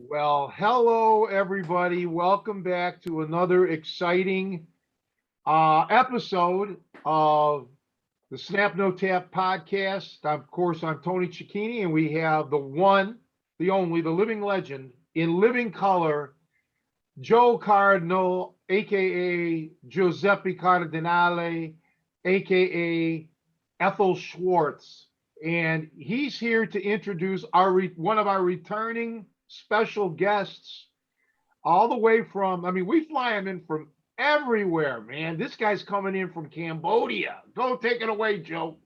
Well, hello everybody. Welcome back to another exciting episode of the Snap No Tap podcast. Of course, I'm Tony Cecchine, and we have the one, the only, the living legend in living color, Joe Cardinal, aka Giuseppe Cardinale, aka Ethel Schwartz, and he's here to introduce one of our returning special guests, all the way from. I mean, we fly him in from everywhere, man. This guy's coming in from Cambodia. Go take it away, Joe.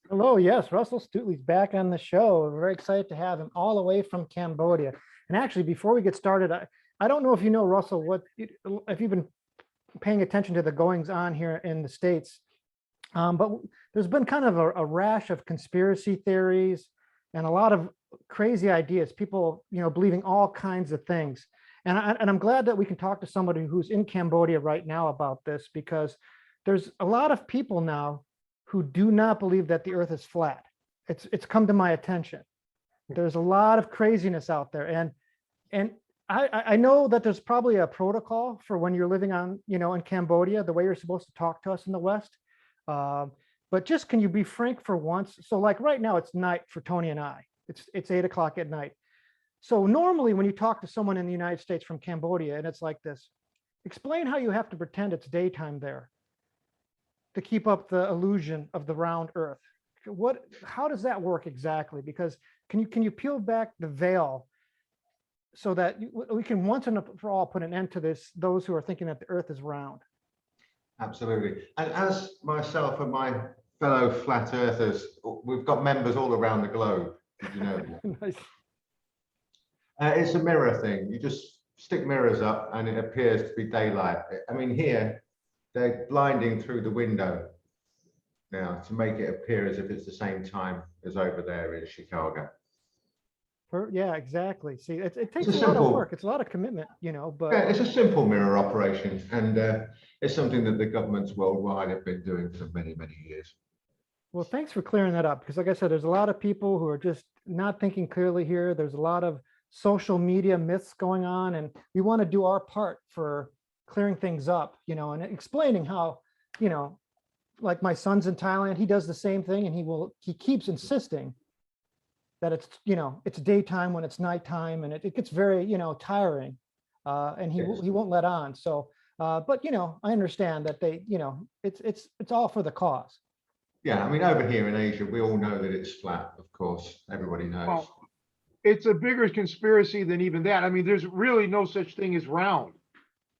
Hello, yes, Russell Stutely's back on the show. We're very excited to have him all the way from Cambodia. And actually, before we get started, I don't know if you know, Russell, if you've been paying attention to the goings on here in the States, but there's been kind of a rash of conspiracy theories and a lot of crazy ideas, people, believing all kinds of things. And I'm glad that we can talk to somebody who's in Cambodia right now about this, because there's a lot of people now who do not believe that the earth is flat. It's come to my attention. There's a lot of craziness out there. And I know that there's probably a protocol for when you're living in Cambodia, the way you're supposed to talk to us in the West. But just, can you be frank for once? So like right now it's night for Tony and I. It's 8 o'clock at night. So normally when you talk to someone in the United States from Cambodia and it's like this, explain how you have to pretend it's daytime there to keep up the illusion of the round earth. How does that work exactly? Because can you peel back the veil so that we can once and for all put an end to those who are thinking that the earth is round? Absolutely. And as myself and my fellow flat earthers, we've got members all around the globe. Did you know that? Nice. It's a mirror thing. You just stick mirrors up and it appears to be daylight. I mean, here, they're blinding through the window now to make it appear as if it's the same time as over there in Chicago. Yeah, exactly. See, it takes a lot of work. It's a lot of commitment, but yeah, it's a simple mirror operation, and it's something that the governments worldwide have been doing for many, many years. Well, thanks for clearing that up, because like I said, there's a lot of people who are just not thinking clearly here. There's a lot of social media myths going on, and we want to do our part for clearing things up, and explaining how, like my son's in Thailand, he does the same thing, and he keeps insisting that it's daytime when it's nighttime, and it gets very, tiring, and he won't let on. So, but I understand that it's all for the cause. Yeah, I mean, over here in Asia, we all know that it's flat. Of course, everybody knows. Well, it's a bigger conspiracy than even that. I mean, there's really no such thing as round.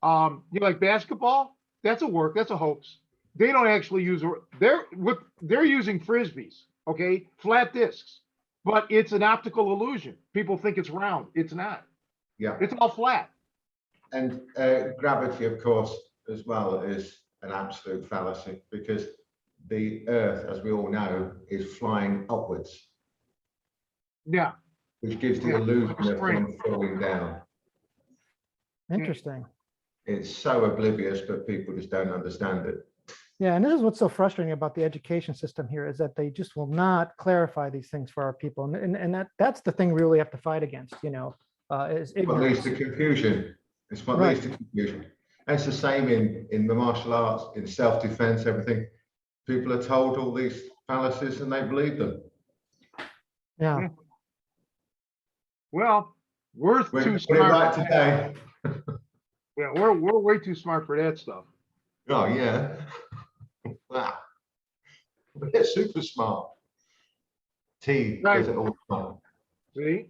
Like basketball, that's a hoax. They don't actually use they're using frisbees, okay, flat discs. But it's an optical illusion. People think it's round. It's not. Yeah. It's all flat. And gravity, of course, as well, is an absolute fallacy, because the Earth, as we all know, is flying upwards. Yeah. Which gives the illusion of them falling down. Interesting. It's so oblivious, but people just don't understand it. Yeah, and this is what's so frustrating about the education system here, is that they just will not clarify these things for our people, and that's the thing we really have to fight against. Is ignorance. What leads to confusion? It's what leads to confusion. And it's the same in the martial arts, in self-defense, everything. People are told all these fallacies and they believe them. Yeah. Well, we're too smart right today. Yeah, we're way too smart for that stuff. Oh yeah. Wow. We're super smart. T Right. does it all the time. See?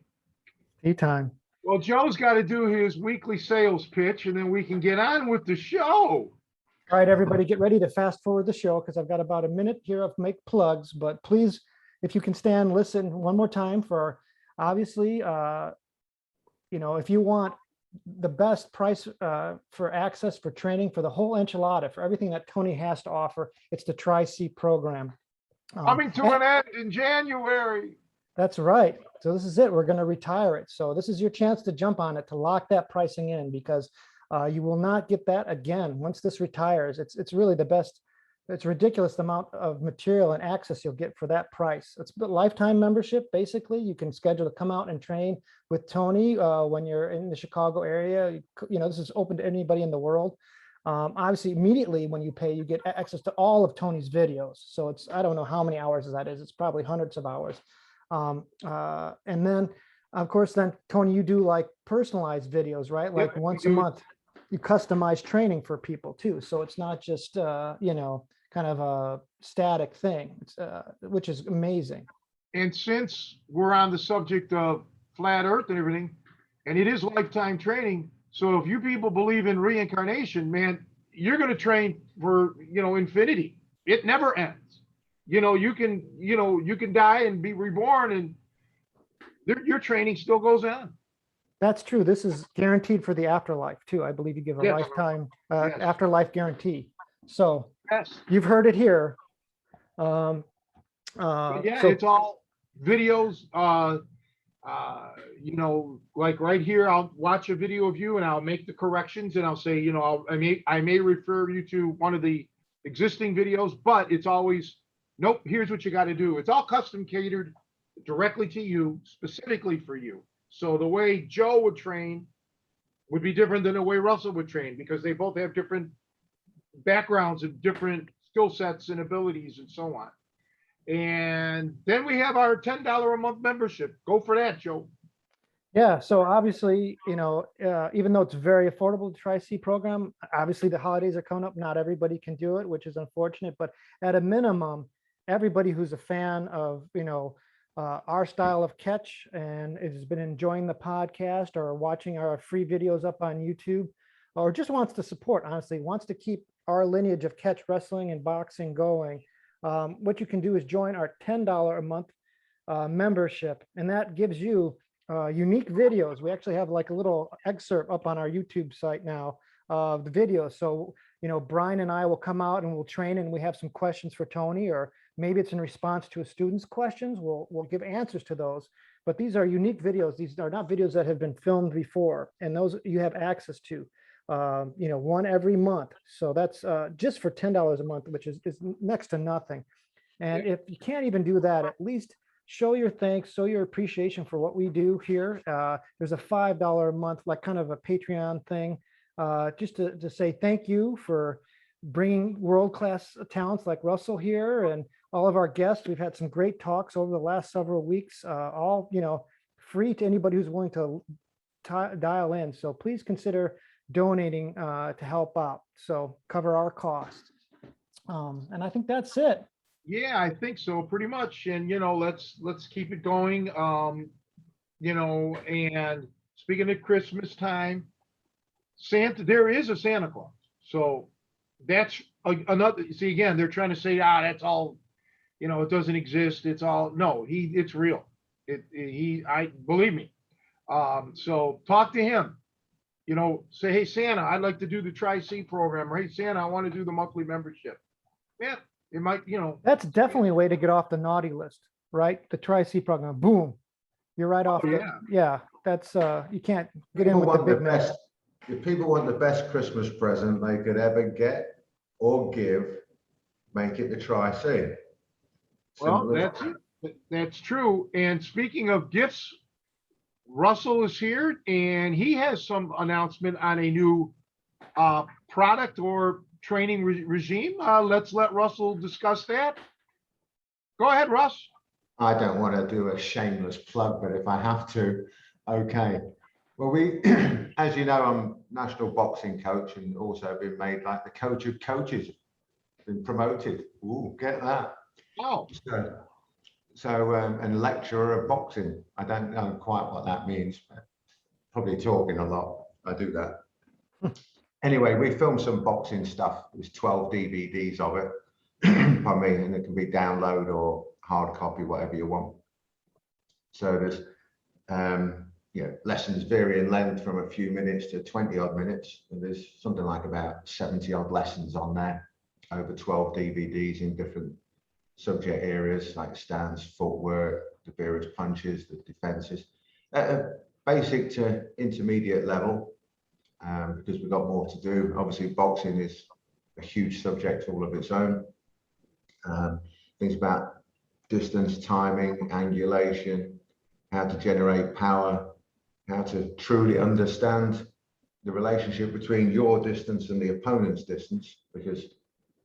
Tea time. Well, Joe's got to do his weekly sales pitch, and then we can get on with the show. All right, everybody, get ready to fast forward the show because I've got about a minute here of make plugs. But please, if you can stand, listen one more time for obviously, if you want the best price for access for training for the whole enchilada, for everything that Tony has to offer, it's the Tri-C program. Coming to an end in January. That's right. So this is it. We're going to retire it. So this is your chance to jump on it, to lock that pricing in, because you will not get that again. Once this retires, it's really the best. It's ridiculous the amount of material and access you'll get for that price. It's a lifetime membership. Basically, you can schedule to come out and train with Tony when you're in the Chicago area. This is open to anybody in the world. Obviously, immediately when you pay, you get access to all of Tony's videos. So I don't know how many hours that is. It's probably hundreds of hours. And then, of course, Tony, you do like personalized videos, right? Like once a month, you customize training for people too. So it's not just, kind of a static thing, which is amazing. And since we're on the subject of flat earth and everything, and it is lifetime training. So if you people believe in reincarnation, man, you're going to train for, infinity. It never ends. You can die and be reborn, and your training still goes on. That's true. This is guaranteed for the afterlife too. I believe you give a Yes. lifetime Yes. afterlife guarantee. So Yes. you've heard it here. But yeah, So it's all videos. Like right here, I'll watch a video of you and I'll make the corrections and I'll say, I may refer you to one of the existing videos, but it's always, nope, here's what you got to do. It's all custom catered directly to you, specifically for you. So the way Joe would train would be different than the way Russell would train, because they both have different backgrounds and different skill sets and abilities and so on. And then we have our $10 a month membership. Go for that, Joe. yeah, so obviously, even though it's very affordable, the Tri-C program, obviously the holidays are coming up. Not everybody can do it, which is unfortunate, but at a minimum, everybody who's a fan of, our style of catch and has been enjoying the podcast or watching our free videos up on YouTube, or just wants to support, honestly, wants to keep our lineage of catch wrestling and boxing going, what you can do is join our $10 a month membership, and that gives you unique videos. We actually have like a little excerpt up on our YouTube site now of the videos. So, Brian and I will come out and we'll train, and we have some questions for Tony, or maybe it's in response to a student's questions. We'll give answers to those. But these are unique videos. These are not videos that have been filmed before, and those you have access to. One every month. So that's just for $10 a month, which is next to nothing. And if you can't even do that, at least show your thanks, show your appreciation for what we do here. There's a $5 a month, like kind of a Patreon thing, just to say thank you for bringing world-class talents like Russell here and all of our guests. We've had some great talks over the last several weeks, all, free to anybody who's willing to dial in. So please consider donating to help out. So cover our costs. And I think that's it. Yeah, I think so, pretty much. And let's keep it going. And speaking of Christmas time, there is a Santa Claus. So that's another. See, again, they're trying to say, that's all. It doesn't exist. It's all it's real. Believe me. So talk to him. Say, hey, Santa, I'd like to do the Tri-C program. Or, hey, Santa, I want to do the monthly membership. Yeah, it might, That's definitely a way to get off the naughty list, right? The Tri-C program, boom, you're right off. Yeah, that's, you can't get in with the big mess. If people want the best Christmas present they could ever get or give, make it the Tri-C. Well, that's true. And speaking of gifts, Russell is here, and he has some announcement on a new product or training regime. Let's let Russell discuss that. Go ahead, Russ. I don't want to do a shameless plug, but if I have to, okay. Well, as you know, I'm national boxing coach and also been made like the coach of coaches, been promoted. Ooh, get that. Oh. So, and lecturer of boxing. I don't know quite what that means, but probably talking a lot. I do that. Anyway, we filmed some boxing stuff. There's 12 DVDs of it, pardon me, and it can be download or hard copy, whatever you want. So there's lessons vary in length from a few minutes to 20 odd minutes. And there's something like about 70 odd lessons on there over 12 DVDs in different subject areas like stance, footwork, the various punches, the defenses, basic to intermediate level, because we've got more to do. Obviously, boxing is a huge subject all of its own. Things about distance, timing, angulation, how to generate power, how to truly understand the relationship between your distance and the opponent's distance, because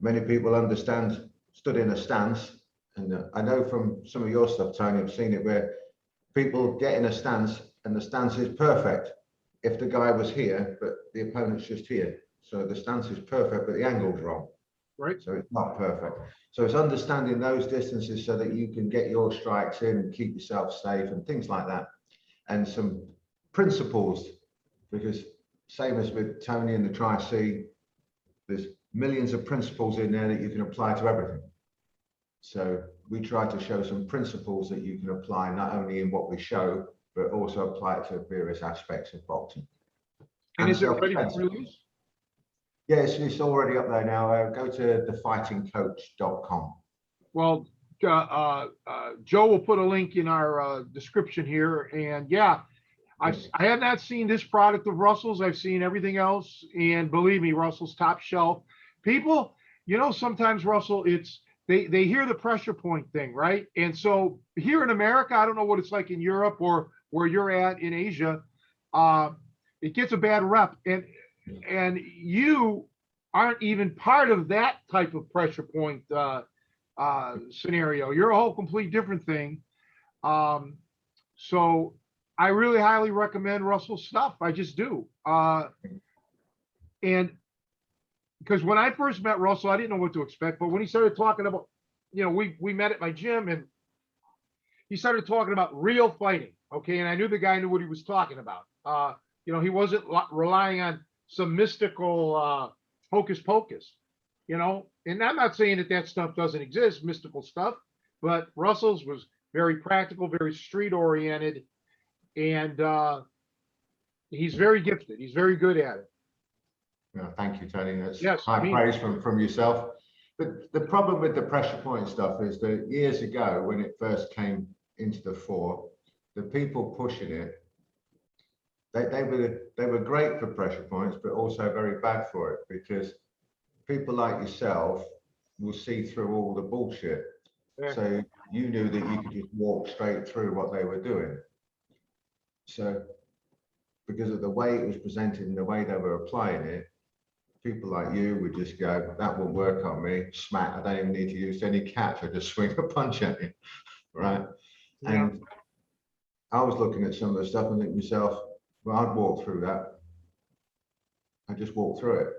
many people understand stood in a stance. And I know from some of your stuff, Tony, I've seen it where people get in a stance and the stance is perfect if the guy was here, but the opponent's just here. So the stance is perfect, but the angle's wrong. Right. So it's not perfect. So it's understanding those distances so that you can get your strikes in and keep yourself safe and things like that. And some principles, because same as with Tony and the Tri-C, there's millions of principles in there that you can apply to everything. So we try to show some principles that you can apply not only in what we show, but also apply it to various aspects of boxing. And is it ready for release? Yes, it's already up there now. Go to thefightingcoach.com. Well, Joe will put a link in our description here. And yeah, I have not seen this product of Russell's. I've seen everything else. And believe me, Russell's top shelf. People, sometimes, Russell, they hear the pressure point thing, right? And so here in America, I don't know what it's like in Europe or where you're at in Asia. It gets a bad rep. And you aren't even part of that type of pressure point scenario. You're a whole complete different thing. So I really highly recommend Russell's stuff. I just do. And because when I first met Russell, I didn't know what to expect. But when he started talking about, we met at my gym and he started talking about real fighting. Okay. And I knew the guy knew what he was talking about. He wasn't relying on some mystical hocus pocus, and I'm not saying that stuff doesn't exist, mystical stuff, but Russell's was very practical, very street oriented, and he's very gifted. He's very good at it. Thank you, Tony. That's yes, high praise from yourself. But the problem with the pressure point stuff is that years ago, when it first came into the fore, the people pushing it, they were great for pressure points, but also very bad for it, because people like yourself will see through all the bullshit. Yeah. So you knew that you could just walk straight through what they were doing. So because of the way it was presented and the way they were applying it, people like you would just go, that won't work on me, smack, I don't even need to use any catch, I just swing a punch at you, right? Yeah. And I was looking at some of the stuff and thinking to myself, well, I'd walk through that. I just walked through it.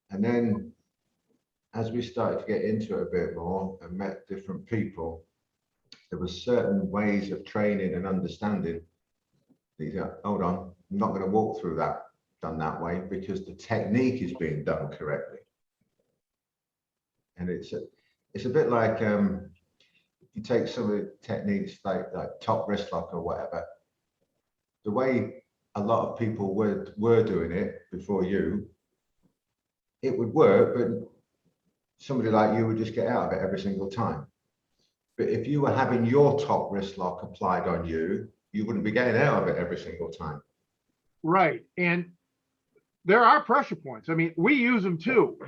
And then as we started to get into it a bit more and met different people, there were certain ways of training and understanding. These are, hold on, I'm not going to walk through that done that way because the technique is being done correctly. And it's a bit like you take some of the techniques like top wrist lock or whatever. The way a lot of people were doing it before you, it would work, but somebody like you would just get out of it every single time. But if you were having your top wrist lock applied on you, you wouldn't be getting out of it every single time. Right. And there are pressure points. I mean, we use them too,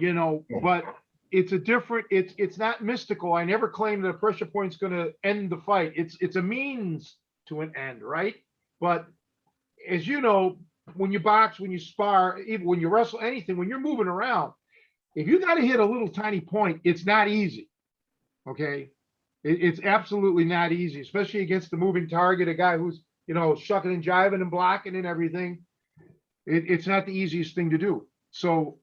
but it's a different, it's not mystical. I never claimed that a pressure point's going to end the fight. It's a means to an end, right? But as you know, when you box, when you spar, even when you wrestle, anything, when you're moving around, if you got to hit a little tiny point, it's not easy. Okay. It's absolutely not easy, especially against the moving target, a guy who's, shucking and jiving and blocking and everything. It's not the easiest thing to do. So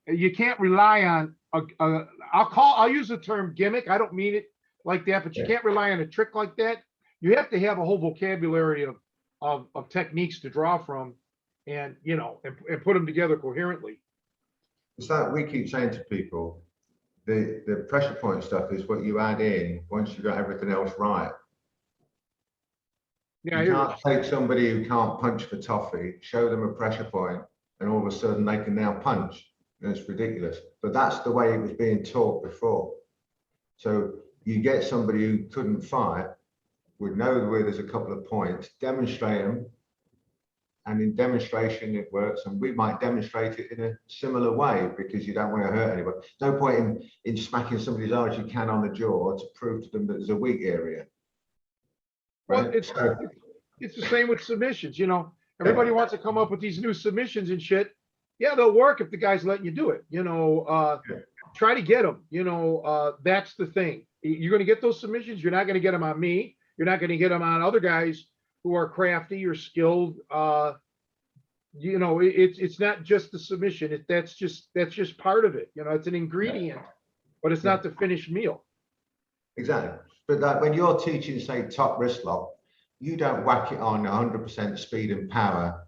you can't rely on I'll use the term gimmick. I don't mean it like that, but you Yeah. can't rely on a trick like that. You have to have a whole vocabulary of techniques to draw from, and and put them together coherently. It's like we keep saying to people, the pressure point stuff is what you add in once you've got everything else right. Yeah, I You hear can't you. take somebody who can't punch for toffee, show them a pressure point, and all of a sudden they can now punch. And it's ridiculous. But that's the way it was being taught before. So you get somebody who couldn't fight, would know where there's a couple of points, demonstrate them, and in demonstration it works. And we might demonstrate it in a similar way because you don't want to hurt anybody. No point in smacking somebody as hard as you can on the jaw to prove to them that there's a weak area. Well, Right? it's the same with submissions. Everybody wants to come up with these new submissions and shit. Yeah, they'll work if the guy's letting you do it. Try to get them. That's the thing. You're going to get those submissions. You're not going to get them on me. You're not going to get them on other guys who are crafty or skilled. It's not just the submission. That's just part of it. It's an ingredient, but it's not the finished meal. Exactly. But like when you're teaching, say, top wrist lock, you don't whack it on 100% speed and power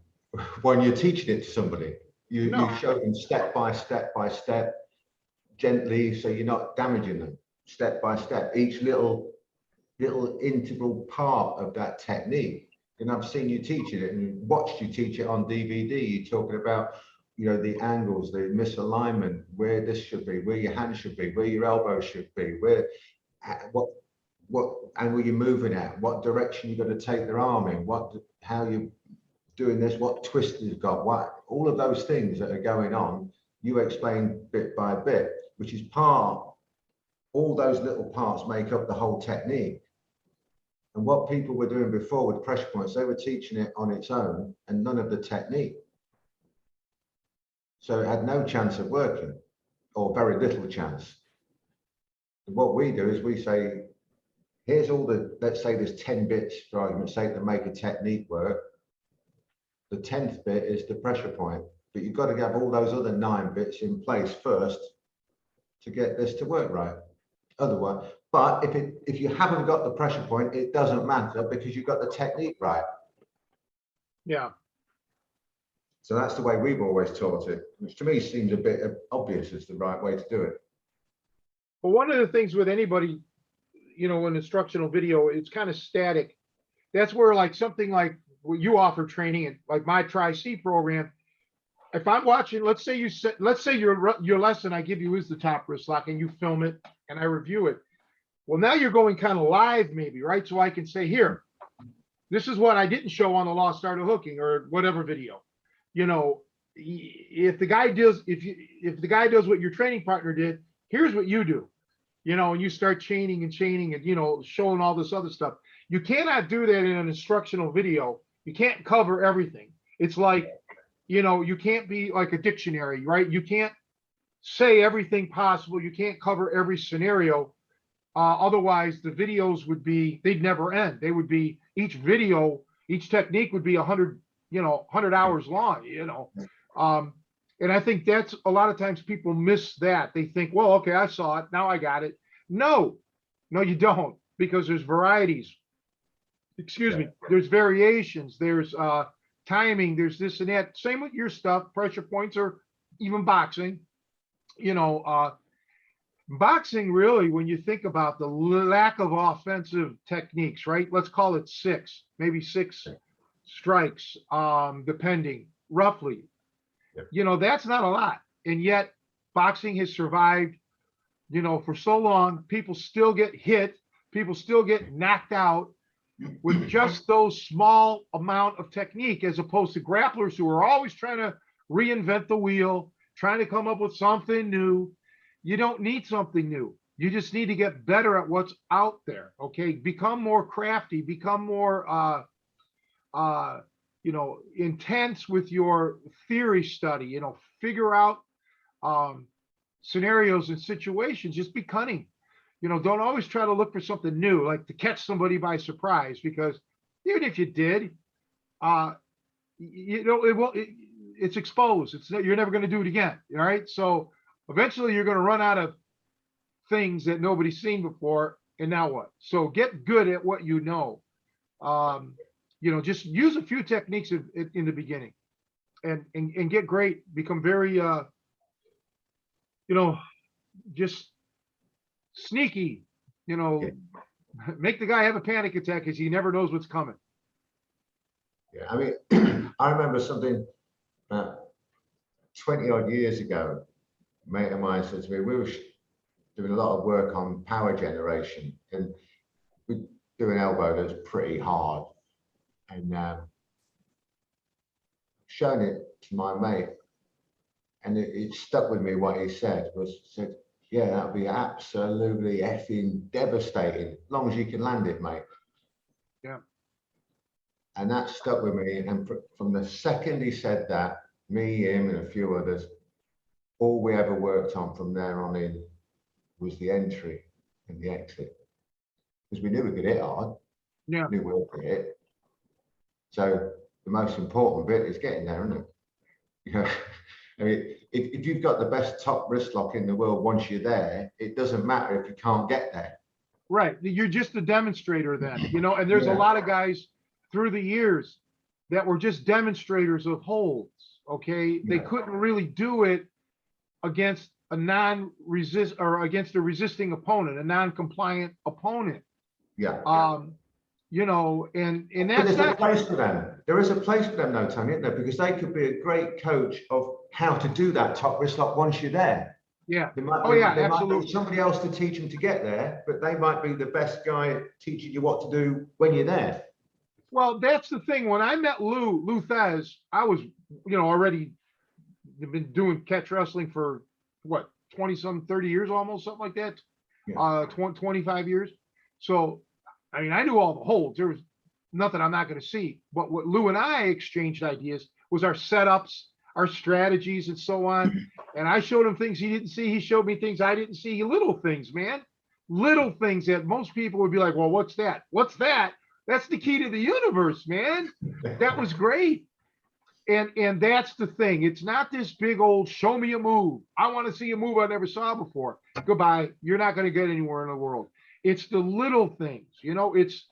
when you're teaching it to somebody. You show them step by step by step, gently, so you're not damaging them, step by step, each little integral part of that technique. And I've seen you teaching it and watched you teach it on DVD. You're talking about, the angles, the misalignment, where this should be, where your hand should be, where your elbow should be, what angle you're moving at, what direction you're going to take their arm in, how you're doing this, what twist you've got, all of those things that are going on, you explain bit by bit, which is all those little parts make up the whole technique. And what people were doing before with pressure points, they were teaching it on its own and none of the technique. So it had no chance of working, or very little chance. And what we do is we say, here's let's say there's 10 bits, for argument's sake, to make a technique work. The 10th bit is the pressure point, but you've got to have all those other 9 bits in place first to get this to work right. Otherwise, but if you haven't got the pressure point, it doesn't matter because you've got the technique right. Yeah. So that's the way we've always taught it, which to me seems a bit obvious as the right way to do it. Well, one of the things with anybody, an instructional video, it's kind of static. That's where like something like what you offer training and like my Tri-C program. If I'm watching, let's say your lesson I give you is the top wrist lock and you film it and I review it. Well, now you're going kind of live maybe, right? So I can say, here, this is what I didn't show on the Lost Art of Hooking or whatever video. If the guy does what your training partner did, here's what you do. And you start chaining and showing all this other stuff. You cannot do that in an instructional video. You can't cover everything. It's like, you can't be like a dictionary, right? You can't say everything possible. You can't cover every scenario. Otherwise, the videos they'd never end. They would be, each technique would be 100 hours long, and I think that's a lot of times people miss that. They think, well, okay, I saw it. Now I got it. No, you don't, because there's varieties. Excuse me. There's variations. There's timing. There's this and that. Same with your stuff, pressure points, or even boxing. Boxing really, when you think about the lack of offensive techniques, right? Let's call it 6, maybe 6 strikes, depending, roughly. That's not a lot. And yet boxing has survived, for so long. People still get hit. People still get knocked out with just those small amount of technique, as opposed to grapplers who are always trying to reinvent the wheel, trying to come up with something new. You don't need something new. You just need to get better at what's out there. Okay. Become more crafty, become more, intense with your theory study, figure out scenarios and situations. Just be cunning. Don't always try to look for something new, like to catch somebody by surprise, because even if you did, it's exposed. You're never going to do it again. All right. So eventually you're going to run out of things that nobody's seen before. and now what? So get good at what you know. Just use a few techniques in the beginning, and get great. Become very, just sneaky. Yeah. Make the guy have a panic attack because he never knows what's coming. Yeah, I mean, I remember something 20 odd years ago. A mate of mine said to me, we were doing a lot of work on power generation, and we do an elbow that's pretty hard. And shown it to my mate, and it stuck with me. What he said, yeah, that'd be absolutely effing devastating, as long as you can land it, mate. Yeah. And that stuck with me. And from the second he said that, me, him, and a few others, all we ever worked on from there on in was the entry and the exit, because we knew we could hit hard. Yeah. We knew we could hit. So the most important bit is getting there, isn't it? I mean, if you've got the best top wrist lock in the world, once you're there, it doesn't matter if you can't get there. Right. You're just a demonstrator then, and there's a lot of guys through the years that were just demonstrators of holds. Okay. They couldn't really do it against a against a resisting opponent, a non-compliant opponent. Yeah. And But that's there's a place for them. There is a place for them, though, Tony, isn't there? Because they could be a great coach of how to do that top wrist lock once you're there. Yeah. There might be somebody else to teach them to get there, but they might be the best guy teaching you what to do when you're there. Well, that's the thing. When I met Lou Thez, I was, already been doing catch wrestling for what, 30 years almost, something like that. Yeah. 25 years. So, I mean, I knew all the holds. There was nothing I'm not going to see. But what Lou and I exchanged ideas was our setups, our strategies, and so on. And I showed him things he didn't see. He showed me things I didn't see. Little things, man. Little things that most people would be like, well, what's that? What's that? That's the key to the universe, man. That was great. And that's the thing. It's not this big old show me a move. I want to see a move I never saw before. Goodbye. You're not going to get anywhere in the world. It's the little things, it's,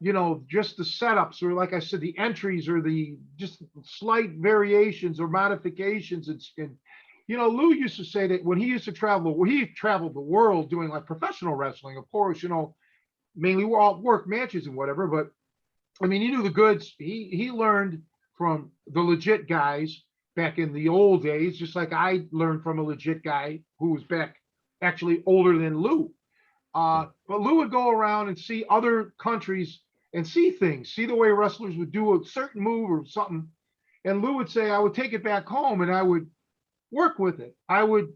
just the setups, or like I said, the entries, or the just slight variations or modifications. And Lou used to say that when he used to travel, he traveled the world doing like professional wrestling, of course, mainly work matches and whatever. But I mean, he knew the goods. He learned from the legit guys back in the old days, just like I learned from a legit guy who was back actually older than Lou. But Lou would go around and see other countries and see things, see the way wrestlers would do a certain move or something. And Lou would say, I would take it back home and I would work with it. I would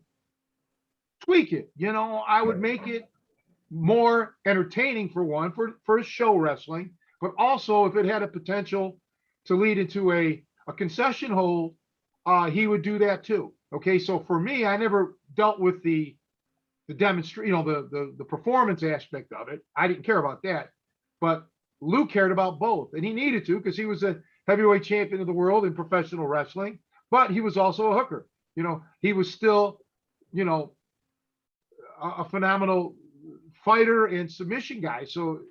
tweak it. I would make it more entertaining for show wrestling, but also if it had a potential to lead into a concession hold, he would do that too. Okay. So for me, I never dealt with the demonstrate, the performance aspect of it. I didn't care about that, but Lou cared about both, and he needed to, because he was a heavyweight champion of the world in professional wrestling, but he was also a hooker. He was still, a phenomenal fighter and submission guy. So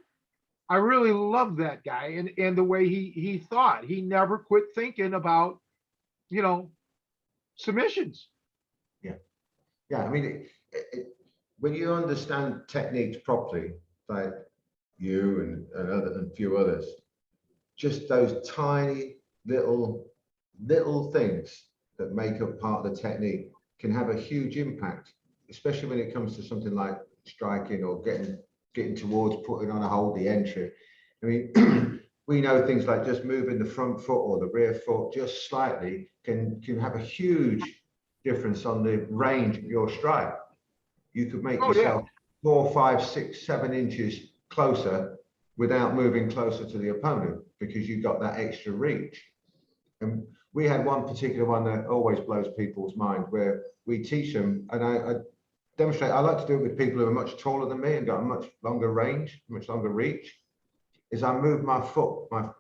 I really loved that guy and the way he thought. He never quit thinking about, submissions. Yeah. Yeah. I mean, when you understand techniques properly, like you and a few others, just those tiny little things that make up part of the technique can have a huge impact, especially when it comes to something like striking or getting towards putting on a hold, the entry. I mean, we know things like just moving the front foot or the rear foot just slightly can have a huge difference on the range of your strike. You could make yourself 4, 5, 6, 7 inches closer without moving closer to the opponent, because you got that extra reach. And we had one particular one that always blows people's mind, where we teach them, and I demonstrate, I like to do it with people who are much taller than me and got a much longer range, much longer reach, is I move my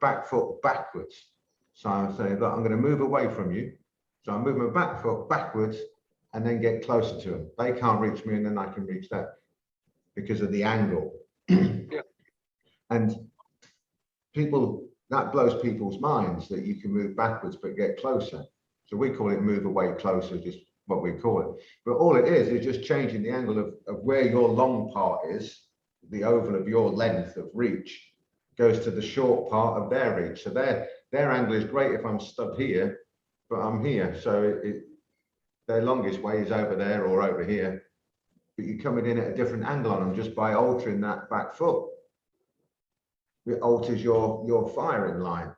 back foot backwards. So I'm saying, look, I'm going to move away from you. So I move my back foot backwards and then get closer to them. They can't reach me, and then I can reach that. because of the angle. Yeah. And people, that blows people's minds that you can move backwards but get closer. So we call it move away closer, just what we call it. But all it is just changing the angle of where your long part is, the oval of your length of reach goes to the short part of their reach. So their angle is great if I'm stood here, but I'm here. So their longest way is over there or over here. But you're coming in at a different angle on them just by altering that back foot. It alters your firing line.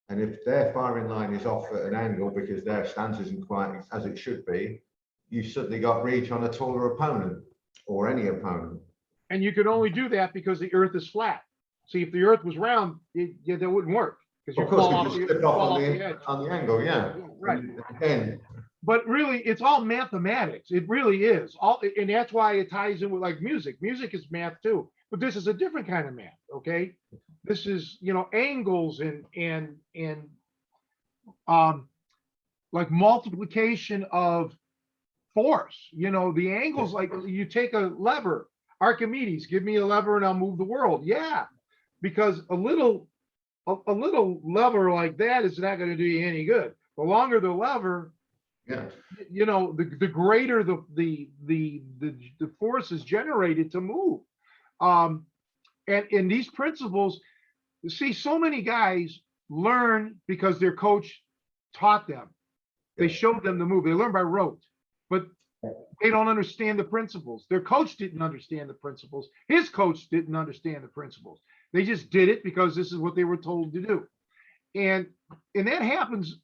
And if their firing line is off at an angle because their stance isn't quite as it should be, you've suddenly got reach on a taller opponent or any opponent. And you can only do that because the earth is flat. See, if the earth was round, that wouldn't work. Of course, because you slip off on the angle, yeah. Right. And again, but really, it's all mathematics. It really is. And that's why it ties in with like music. Music is math too, but this is a different kind of math. Okay, this is, you know, angles and like multiplication of force. You know, the angles, like you take a lever. Archimedes, give me a lever and I'll move the world. Yeah, because a little lever like that is not going to do you any good. The longer the lever, yeah, you know, the greater the force is generated to move. And in these principles, you see, so many guys learn because their coach taught them. They showed them the move. They learn by rote, but they don't understand the principles. Their coach didn't understand the principles. His coach didn't understand the principles. They just did it because this is what they were told to do. And that happens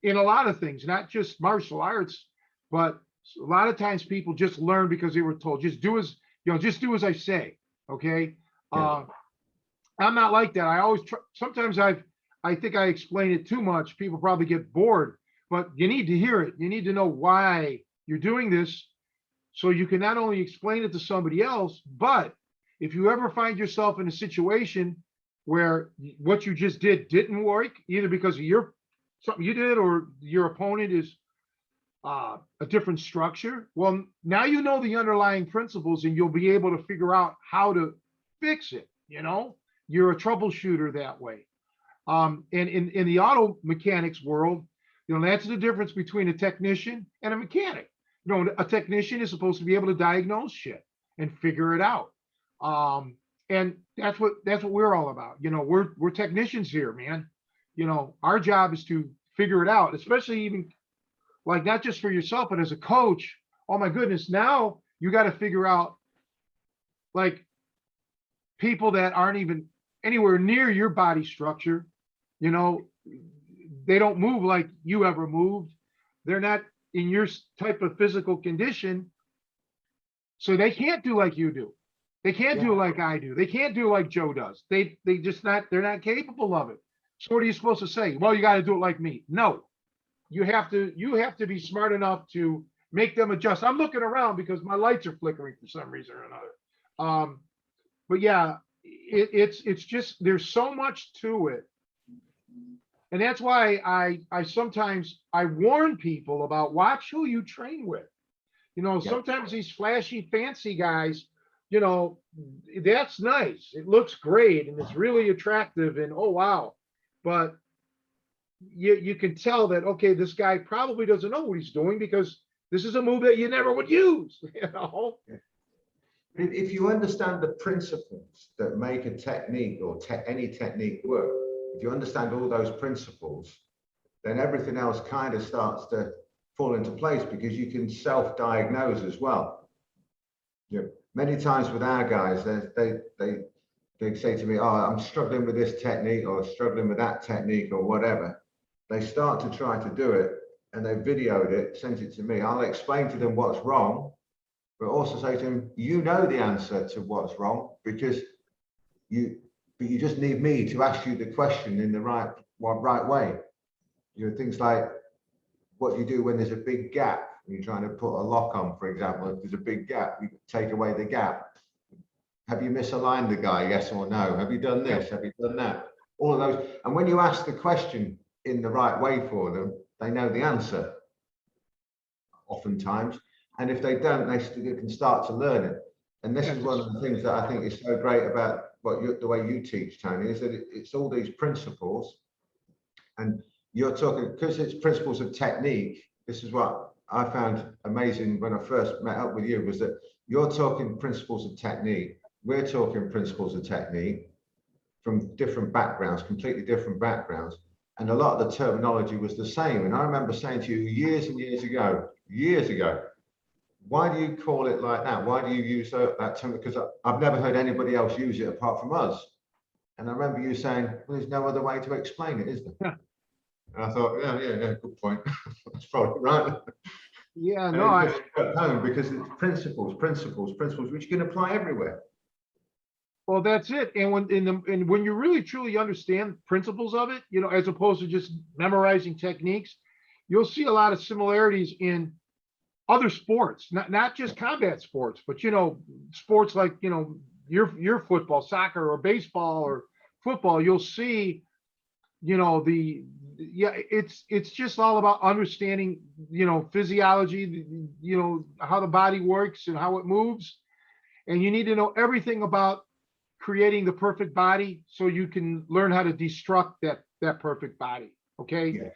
in a lot of things, not just martial arts, but a lot of times people just learn because they were told, just do as, you know, just do as I say. Okay. Yeah. I'm not like that. I always try, sometimes I think I explain it too much. People probably get bored, but you need to hear it. You need to know why you're doing this, so you can not only explain it to somebody else, but if you ever find yourself in a situation where what you just did didn't work, either because of something you did or your opponent is a different structure, well, now you know the underlying principles and you'll be able to figure out how to fix it. You know, you're a troubleshooter that way. And in the auto mechanics world, you know, that's the difference between a technician and a mechanic. You know, a technician is supposed to be able to diagnose shit and figure it out. And that's what we're all about. You know, we're technicians here, man. You know, our job is to figure it out, especially even like not just for yourself, but as a coach. Oh my goodness, now you got to figure out like people that aren't even anywhere near your body structure. You know, they don't move like you ever moved. They're not in your type of physical condition. So they can't do like you do. They can't do like I do. They can't do like Joe does. They're not capable of it. So what are you supposed to say? Well, you got to do it like me. No, you have to be smart enough to make them adjust. I'm looking around because my lights are flickering for some reason or another. But yeah, it's just, there's so much to it. And that's why I sometimes warn people about watch who you train with. You know, sometimes these flashy, fancy guys, you know, that's nice. It looks great and it's really attractive and oh wow. But you can tell that, okay, this guy probably doesn't know what he's doing because this is a move that you never would use, you know. If you understand the principles that make a technique or any technique work, if you understand all those principles, then everything else kind of starts to fall into place because you can self-diagnose as well. You know, many times with our guys, they say to me, oh, I'm struggling with this technique or struggling with that technique or whatever. They start to try to do it and they videoed it, sent it to me. I'll explain to them what's wrong, but also say to them, you know the answer to what's wrong because you just need me to ask you the question in the right way. You know, things like what you do when there's a big gap. When you're trying to put a lock on, for example, if there's a big gap, you take away the gap. Have you misaligned the guy? Yes or no? Have you done this? Have you done that? All of those. And when you ask the question in the right way for them, they know the answer oftentimes. And if they don't, they can start to learn it. And this Yeah, is one of the things that I think is so great about the way you teach, Tony, is that it's all these principles, and you're talking, because it's principles of technique. This is what I found amazing when I first met up with you, was that you're talking principles of technique. We're talking principles of technique from different backgrounds, completely different backgrounds. And a lot of the terminology was the same. And I remember saying to you years and years ago, why do you call it like that? Why do you use that term? Because I've never heard anybody else use it apart from us. And I remember you saying, well, there's no other way to explain it, is there? Yeah. And I thought, yeah, good point. That's probably right. Yeah, And no, it just struck home because it's principles, which you can apply everywhere. well, that's it. And when you really truly understand principles of it, as opposed to just memorizing techniques, you'll see a lot of similarities in other sports, not just combat sports, but sports like your football, soccer, or baseball, or football. You'll see, it's just all about understanding, physiology, how the body works and how it moves, and you need to know everything about creating the perfect body so you can learn how to destruct that perfect body. Okay.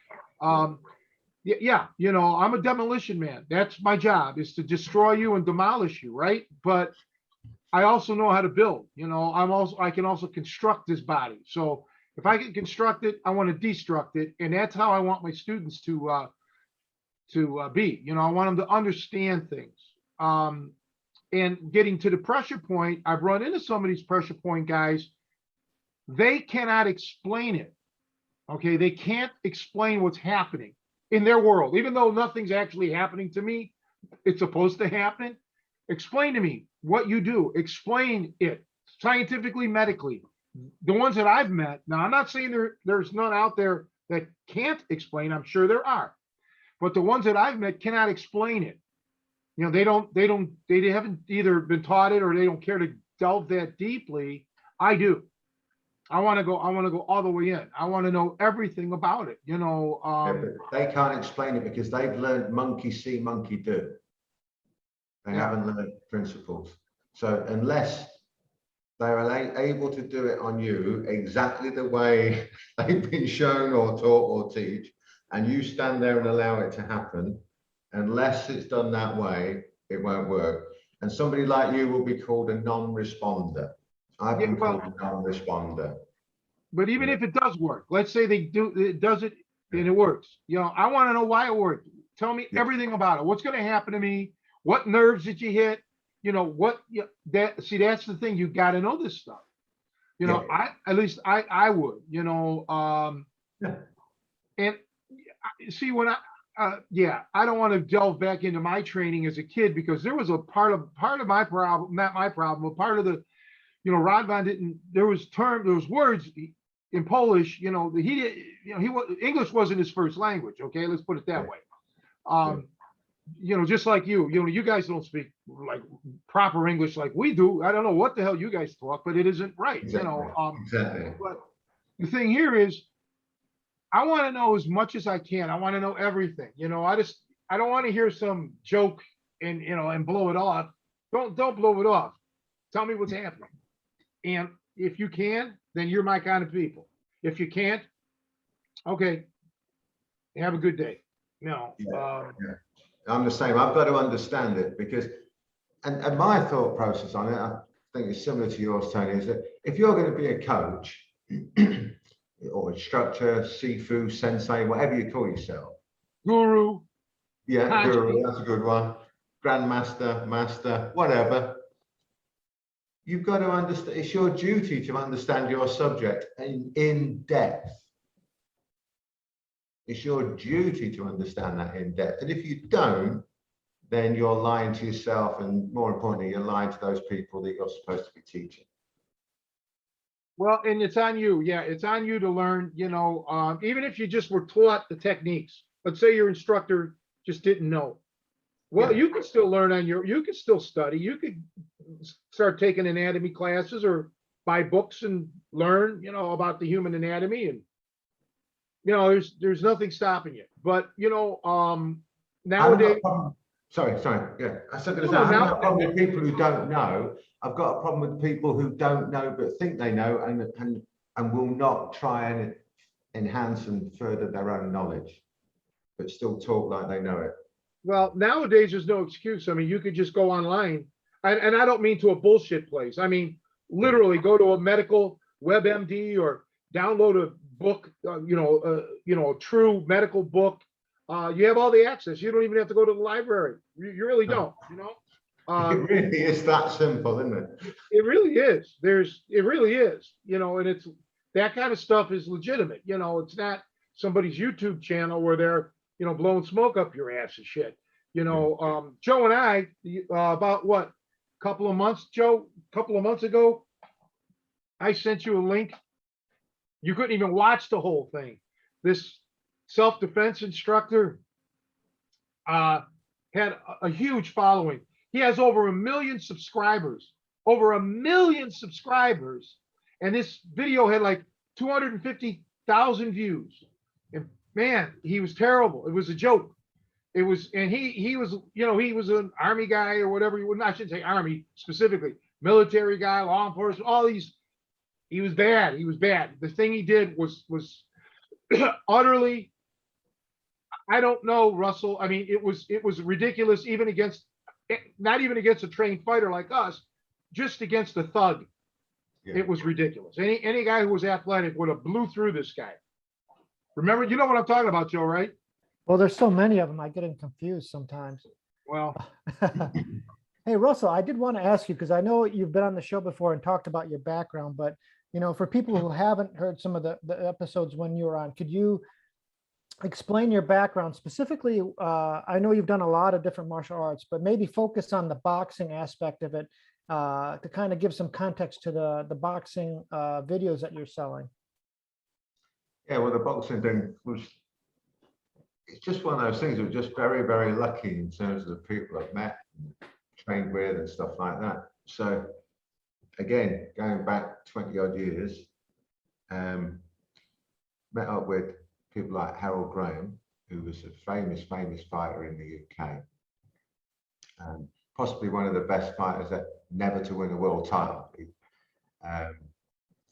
Yeah. I'm a demolition man. That's my job, is to destroy you and demolish you. Right. But I also know how to build, I can also construct this body. So if I can construct it, I want to destruct it. And that's how I want my students to be, I want them to understand things. And getting to the pressure point, I've run into some of these pressure point guys. They cannot explain it. Okay. They can't explain what's happening in their world, even though nothing's actually happening to me. It's supposed to happen. Explain to me what you do. Explain it scientifically, medically. The ones that I've met, now I'm not saying there's none out there that can't explain. I'm sure there are. But the ones that I've met cannot explain it. They haven't either been taught it or they don't care to delve that deeply. I do. I want to go all the way in. I want to know everything about it. But they can't explain it because they've learned monkey see, monkey do. They haven't learned principles. So unless they are able to do it on you exactly the way they've been shown or taught or teach, and you stand there and allow it to happen, unless it's done that way, it won't work. And somebody like you will be called a non-responder. I've been called a non-responder. But even if it does work, let's say it does it and it works. I want to know why it worked. Tell me everything about it. What's going to happen to me? What nerves did you hit? That's the thing. You got to know this stuff. At least I would. And see, when I don't want to delve back into my training as a kid, because there was a part of my problem, not my problem, but part of the, Radvan didn't, there was words in Polish, English wasn't his first language. Okay. Let's put it that way. Just like you guys don't speak like proper English like we do. I don't know what the hell you guys talk, but it isn't right. Exactly. But the thing here is, I want to know as much as I can. I want to know everything. I don't want to hear some joke and blow it off. Don't blow it off. Tell me what's happening. And if you can, then you're my kind of people. If you can't, okay, have a good day. I'm the same. I've got to understand it because, and my thought process on it, I think it's similar to yours, Tony, is that if you're going to be a coach or instructor, sifu, sensei, whatever you call yourself. Guru. Yeah, guru, that's a good one. Grandmaster, master, whatever. You've got to understand, it's your duty to understand your subject in depth. It's your duty to understand that in depth. And if you don't, then you're lying to yourself, and more importantly, you're lying to those people that you're supposed to be teaching. Well, and it's on you. Yeah, it's on you to learn, even if you just were taught the techniques. Let's say your instructor just didn't know. Well, you can still learn you can still study. You could start taking anatomy classes or buy books and learn, about the human anatomy. And, there's nothing stopping you. But, nowadays. Sorry. Yeah, I was going to say, No, I've now- got a problem with people who don't know. I've got a problem with people who don't know but think they know and will not try and enhance and further their own knowledge, but still talk like they know it. Well, nowadays there's no excuse. I mean, you could just go online, and I don't mean to a bullshit place. I mean, literally go to a medical WebMD or download a book, a true medical book. You have all the access. You don't even have to go to the library. You really don't, you know? It really is that simple, isn't it? It really is. It really is, you know, and it's that kind of stuff is legitimate. You know, it's not somebody's YouTube channel where they're, you know, blowing smoke up your ass and shit. You know, Joe and I, about what, couple of months ago, I sent you a link. You couldn't even watch the whole thing. This self-defense instructor had a huge following. He has over 1 million subscribers, and this video had like 250,000 views. And man, he was terrible. It was a joke. It was, and he was, you know, he was an army guy or whatever. I shouldn't say army specifically, military guy, law enforcement, all these. He was bad. He was bad. The thing he did was utterly, I don't know, Russell. I mean, it was ridiculous, even against, not even against a trained fighter like us, just against a thug. Yeah. It was ridiculous. Any guy who was athletic would have blew through this guy. Remember, you know what I'm talking about, Joe, right? Well, there's so many of them, I get them confused sometimes. Well, Hey, Russell, I did want to ask you, because I know you've been on the show before and talked about your background, but, you know, for people who haven't heard some of the episodes when you were on, could you explain your background specifically? I know you've done a lot of different martial arts, but maybe focus on the boxing aspect of it to kind of give some context to the boxing videos that you're selling. Yeah, well, the boxing thing was, it's just one of those things. We're just very, very lucky in terms of the people I've met, and trained with and stuff like that. So again, going back 20 odd years, met up with people like Harold Graham, who was a famous fighter in the UK. Possibly one of the best fighters that never to win a world title. He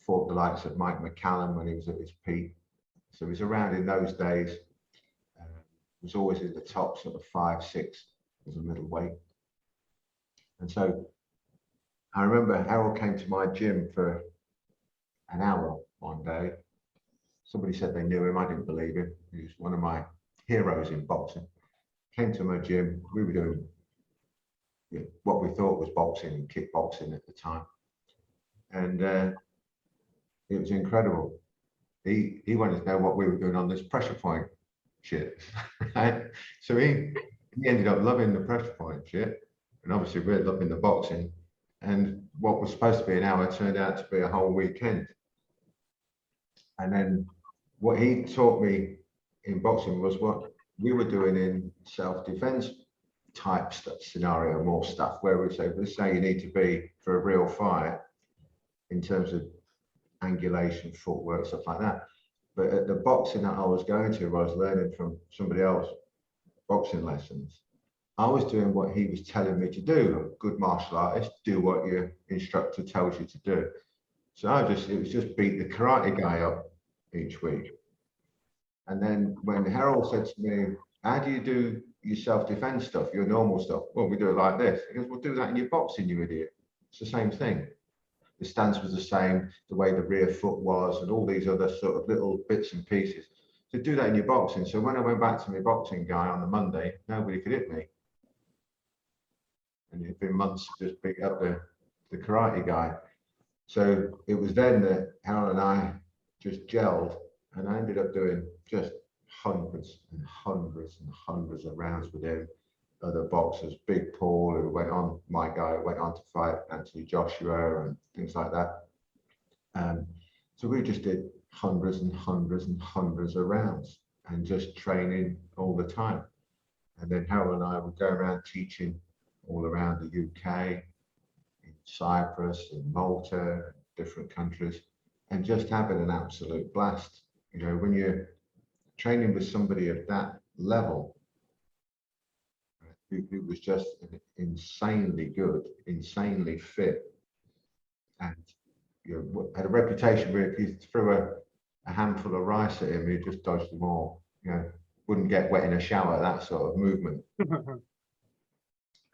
fought the likes of Mike McCallum when he was at his peak. So he was around in those days. Was always in the top sort of 5, 6 as a middleweight. And so I remember Harold came to my gym for an hour one day. Somebody said they knew him. I didn't believe him. He was one of my heroes in boxing. Came to my gym. We were doing what we thought was boxing and kickboxing at the time. And it was incredible. He wanted to know what we were doing on this pressure point shit. Right? So he ended up loving the pressure point shit. And obviously we're loving the boxing. And what was supposed to be an hour turned out to be a whole weekend. And then what he taught me in boxing was what we were doing in self-defense type stuff, scenario, more stuff where we say, this is how you need to be for a real fight in terms of angulation, footwork, stuff like that. But at the boxing that I was going to, I was learning from somebody else, boxing lessons. I was doing what he was telling me to do. A good martial artist, do what your instructor tells you to do. So it was just beat the karate guy up each week. And then when Harold said to me, how do you do your self-defense stuff, your normal stuff? Well, we do it like this. He goes, well, do that in your boxing, you idiot. It's the same thing. The stance was the same, the way the rear foot was, and all these other sort of little bits and pieces. So do that in your boxing. So when I went back to my boxing guy on the Monday, nobody could hit me. And it had been months to just pick up the karate guy. So it was then that Harold and I just gelled, and I ended up doing just hundreds and hundreds and hundreds of rounds with him. Other boxers, Big Paul, who went on, my guy went on to fight Anthony Joshua and things like that. So we just did hundreds and hundreds and hundreds of rounds and just training all the time. And then Harold and I would go around teaching all around the UK, in Cyprus, in Malta, different countries, and just having an absolute blast. You know, when you're training with somebody of that level, who was just insanely good, insanely fit, and had a reputation where if you threw a handful of rice at him, he'd just dodge them all. Wouldn't get wet in a shower, that sort of movement.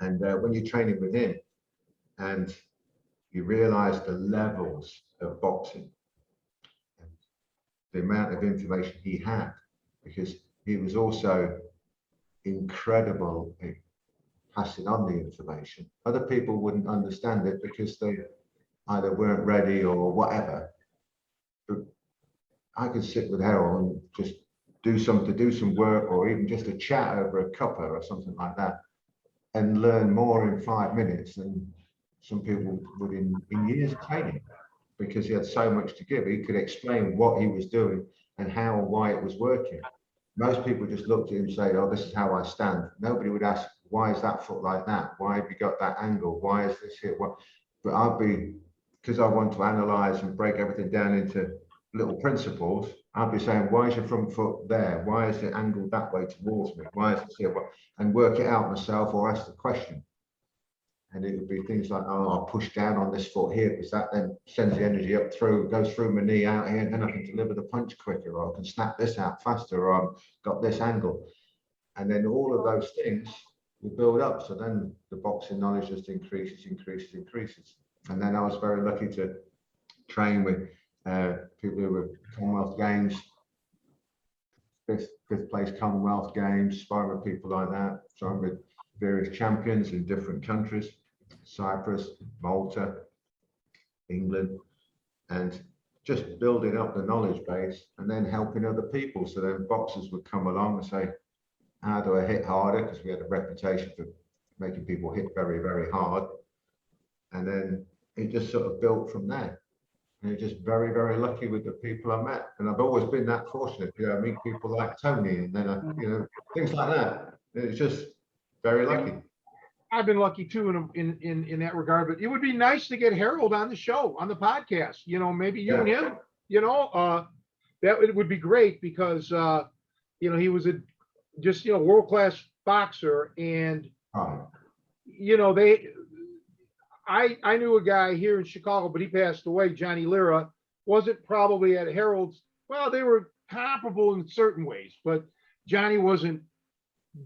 And when you're training with him, and you realise the levels of boxing, and the amount of information he had, because he was also incredible at passing on the information. Other people wouldn't understand it because they either weren't ready or whatever. But I could sit with Harold and just do some work, or even just a chat over a cuppa or something like that, and learn more in 5 minutes than some people would in years of training, because he had so much to give. He could explain what he was doing and how and why it was working. Most people just looked at him and say, oh, this is how I stand. Nobody would ask, why is that foot like that? Why have you got that angle? Why is this here? What? But because I want to analyze and break everything down into little principles, I'll be saying, why is your front foot there? Why is it angled that way towards me? Why is it here? And work it out myself, or ask the question. And it would be things like, oh, I'll push down on this foot here, because that then sends the energy up through, goes through my knee out here, and then I can deliver the punch quicker, or I can snap this out faster, or I've got this angle. And then all of those things will build up. So then the boxing knowledge just increases. And then I was very lucky to train with people who were Commonwealth Games, fifth place Commonwealth Games, sparring with people like that, sparring with various champions in different countries, Cyprus, Malta, England, and just building up the knowledge base and then helping other people. So then boxers would come along and say, how do I hit harder? Because we had a reputation for making people hit very, very hard. And then it just sort of built from there. And you're just very, very lucky with the people I met. And I've always been that fortunate. I meet people like Tony, and then, things like that. It's just very lucky. I've been lucky too in that regard, but it would be nice to get Harold on the show, on the podcast, maybe you and him, that it would be great, because, he was just world-class boxer, and, I knew a guy here in Chicago, but he passed away, Johnny Lira, wasn't probably at Harold's. Well, they were comparable in certain ways, but Johnny wasn't.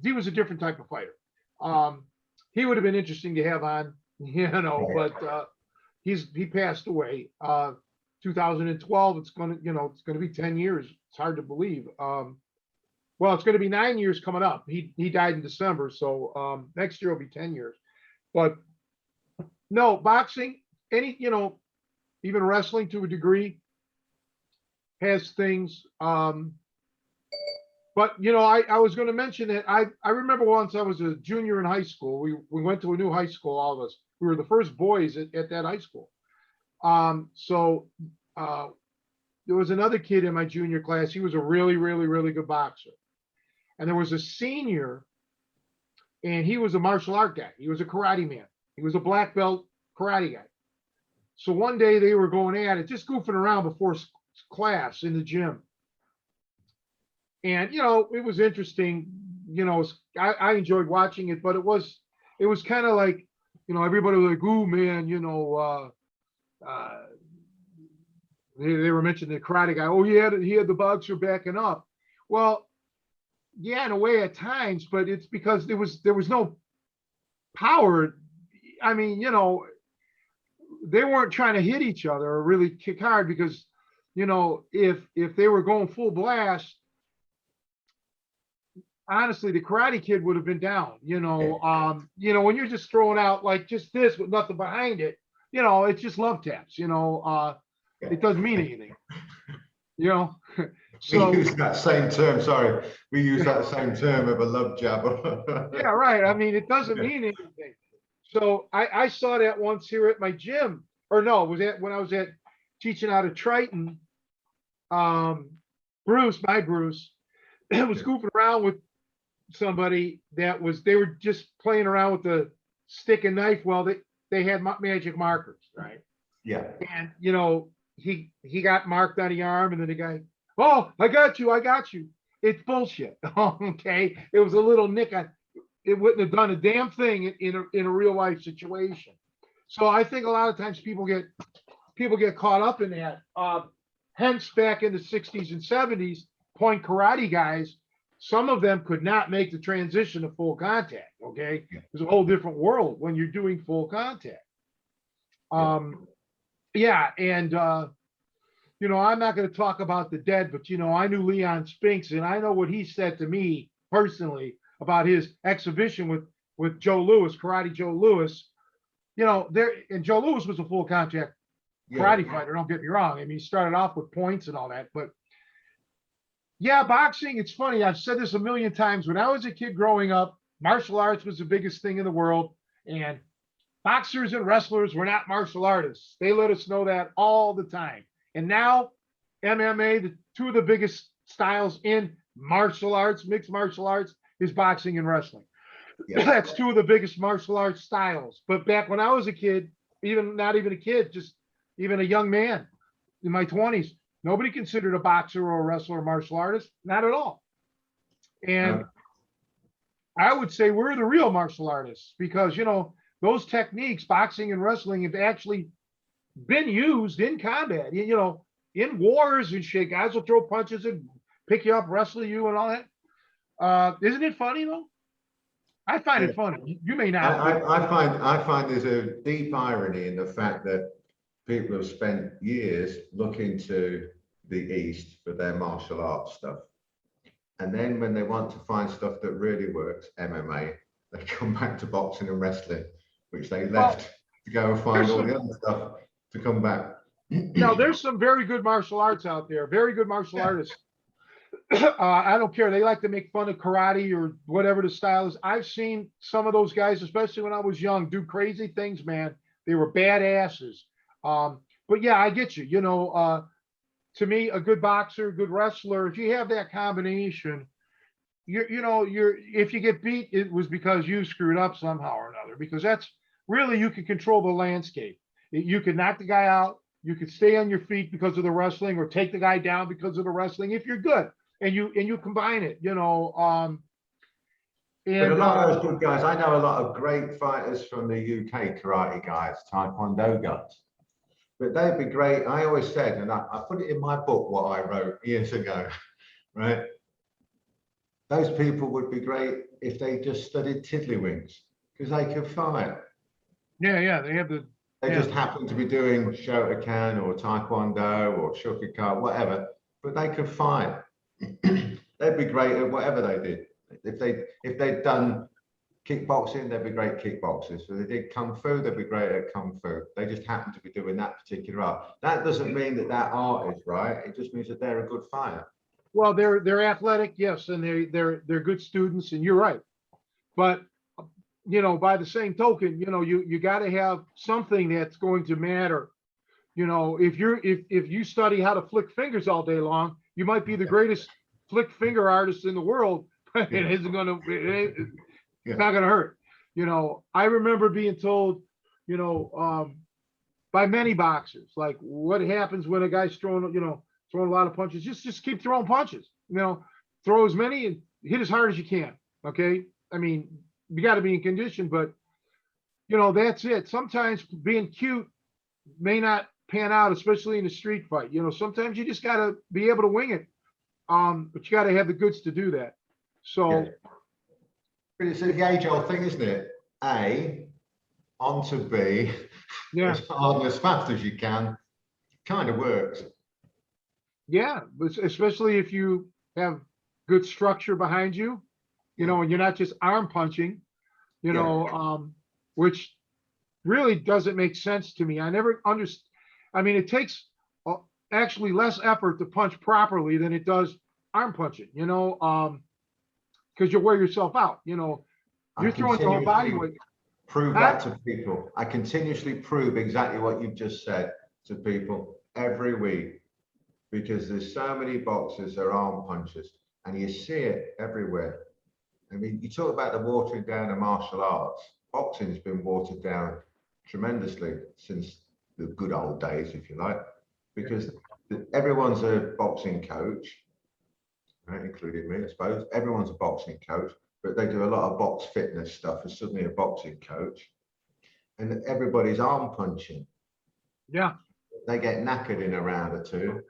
He was a different type of fighter. He would have been interesting to have on, but he passed away. 2012. It's gonna be 10 years. It's hard to believe. Well, it's gonna be 9 years coming up. He died in December, so next year will be 10 years. But no, boxing, even wrestling to a degree has things. But I was going to mention that I remember once I was a junior in high school. We went to a new high school, all of us. We were the first boys at that high school. So there was another kid in my junior class. He was a really, really, really good boxer. And there was a senior, and he was a martial art guy. He was a karate man. He was a black belt karate guy. So one day they were going at it, just goofing around before class in the gym. And, it was interesting, I enjoyed watching it, but it was kind of like, everybody was like, ooh, man, they were mentioning the karate guy. Oh, he had the boxer backing up. Well, yeah, in a way at times, but it's because there was no power. I mean, they weren't trying to hit each other or really kick hard, because, if they were going full blast, honestly, the Karate Kid would have been down, when you're just throwing out like just this with nothing behind it, it's just love taps, it doesn't mean anything, So we use that same term. Sorry, we use that same term of a love jab. Yeah, right. I mean, it doesn't mean anything. So I saw that once here at my gym, or no, it was when I was teaching out of Triton. Bruce was goofing around with somebody they were just playing around with the stick and knife. Well, they had magic markers, right? Yeah. And he got marked on the arm, and then the guy, oh, I got you. It's bullshit. Okay. It was a little nick on. it wouldn't have done a damn thing in a real life situation. So I think a lot of times people get caught up in that. Hence, back in the 60s and 70s, point karate guys, some of them could not make the transition to full contact. Okay, it's a whole different world when you're doing full contact. Yeah, and you know, I'm not going to talk about the dead, but you know, I knew Leon Spinks, and I know what he said to me personally about his exhibition with Joe Louis, Karate Joe Louis. You know, and Joe Louis was a full contact karate fighter. Don't get me wrong. I mean, he started off with points and all that, but yeah, boxing. It's funny. I've said this a million times. When I was a kid growing up, martial arts was the biggest thing in the world, and boxers and wrestlers were not martial artists. They let us know that all the time. And now, MMA, the two of the biggest styles in martial arts, mixed martial arts, is boxing and wrestling. Yeah. That's two of the biggest martial arts styles. But back when I was a kid, not even a kid, just even a young man in my 20s, nobody considered a boxer or a wrestler a martial artist. Not at all. And I would say we're the real martial artists because, you know, those techniques, boxing and wrestling, have actually been used in combat, you know, in wars and shit. Guys will throw punches and pick you up, wrestle you and all that. Isn't it funny though? I find it funny. You may not. I find there's a deep irony in the fact that people have spent years looking to the East for their martial arts stuff. And then when they want to find stuff that really works, MMA, they come back to boxing and wrestling, which they left to go and find all the other stuff to come back. Now, there's some very good martial arts out there, very good martial artists. I don't care. They like to make fun of karate or whatever the style is. I've seen some of those guys, especially when I was young, do crazy things, man. They were badasses. But yeah, I get you. You know, to me, a good boxer, good wrestler, if you have that combination, if you get beat, it was because you screwed up somehow or another, because that's really, you can control the landscape. You can knock the guy out. You could stay on your feet because of the wrestling, or take the guy down because of the wrestling if you're good and you combine it, you know. But a lot of those good guys, I know a lot of great fighters from the UK, karate guys, taekwondo guys, but they'd be great. I always said, and I put it in my book, what I wrote years ago, right? Those people would be great if they just studied tiddlywinks, because they could fight. Yeah, they have the. They just happen to be doing Shotokan or Taekwondo or Shokukan, whatever, but they could fight. They'd be great at whatever they did. If they'd done kickboxing, they'd be great kickboxers. If they did Kung Fu, they'd be great at Kung Fu. They just happen to be doing that particular art. That doesn't mean that art is right. It just means that they're a good fighter. Well, they're athletic, yes, and they're good students, and you're right. But you know, by the same token, you know, you got to have something that's going to matter. You know, if you study how to flick fingers all day long, you might be the greatest flick finger artist in the world. It isn't going to. It's not going to hurt. You know, I remember being told, you know, by many boxers, like, what happens when a guy's throwing a lot of punches? Just keep throwing punches. You know, throw as many and hit as hard as you can. Okay, I mean, you got to be in condition, but you know, that's it. Sometimes being cute may not pan out, especially in a street fight. You know, sometimes you just got to be able to wing it. But you got to have the goods to do that. So but it's the age-old thing, isn't it? A onto B, as hard and as fast as you can, kind of works. Yeah, but especially if you have good structure behind you, you know, and you're not just arm punching, you know, which really doesn't make sense to me. I never understand. I mean, it takes actually less effort to punch properly than it does arm punching, you know, because you'll wear yourself out, you know. You're throwing your whole body weight. Prove that to people. I continuously prove exactly what you've just said to people every week, because there's so many boxers that are arm punchers, and you see it everywhere. I mean, you talk about the watering down of martial arts. Boxing's been watered down tremendously since the good old days, if you like, because everyone's a boxing coach, right, including me, I suppose. Everyone's a boxing coach. but they do a lot of box fitness stuff. And suddenly a boxing coach, and everybody's arm punching. Yeah. They get knackered in a round or two,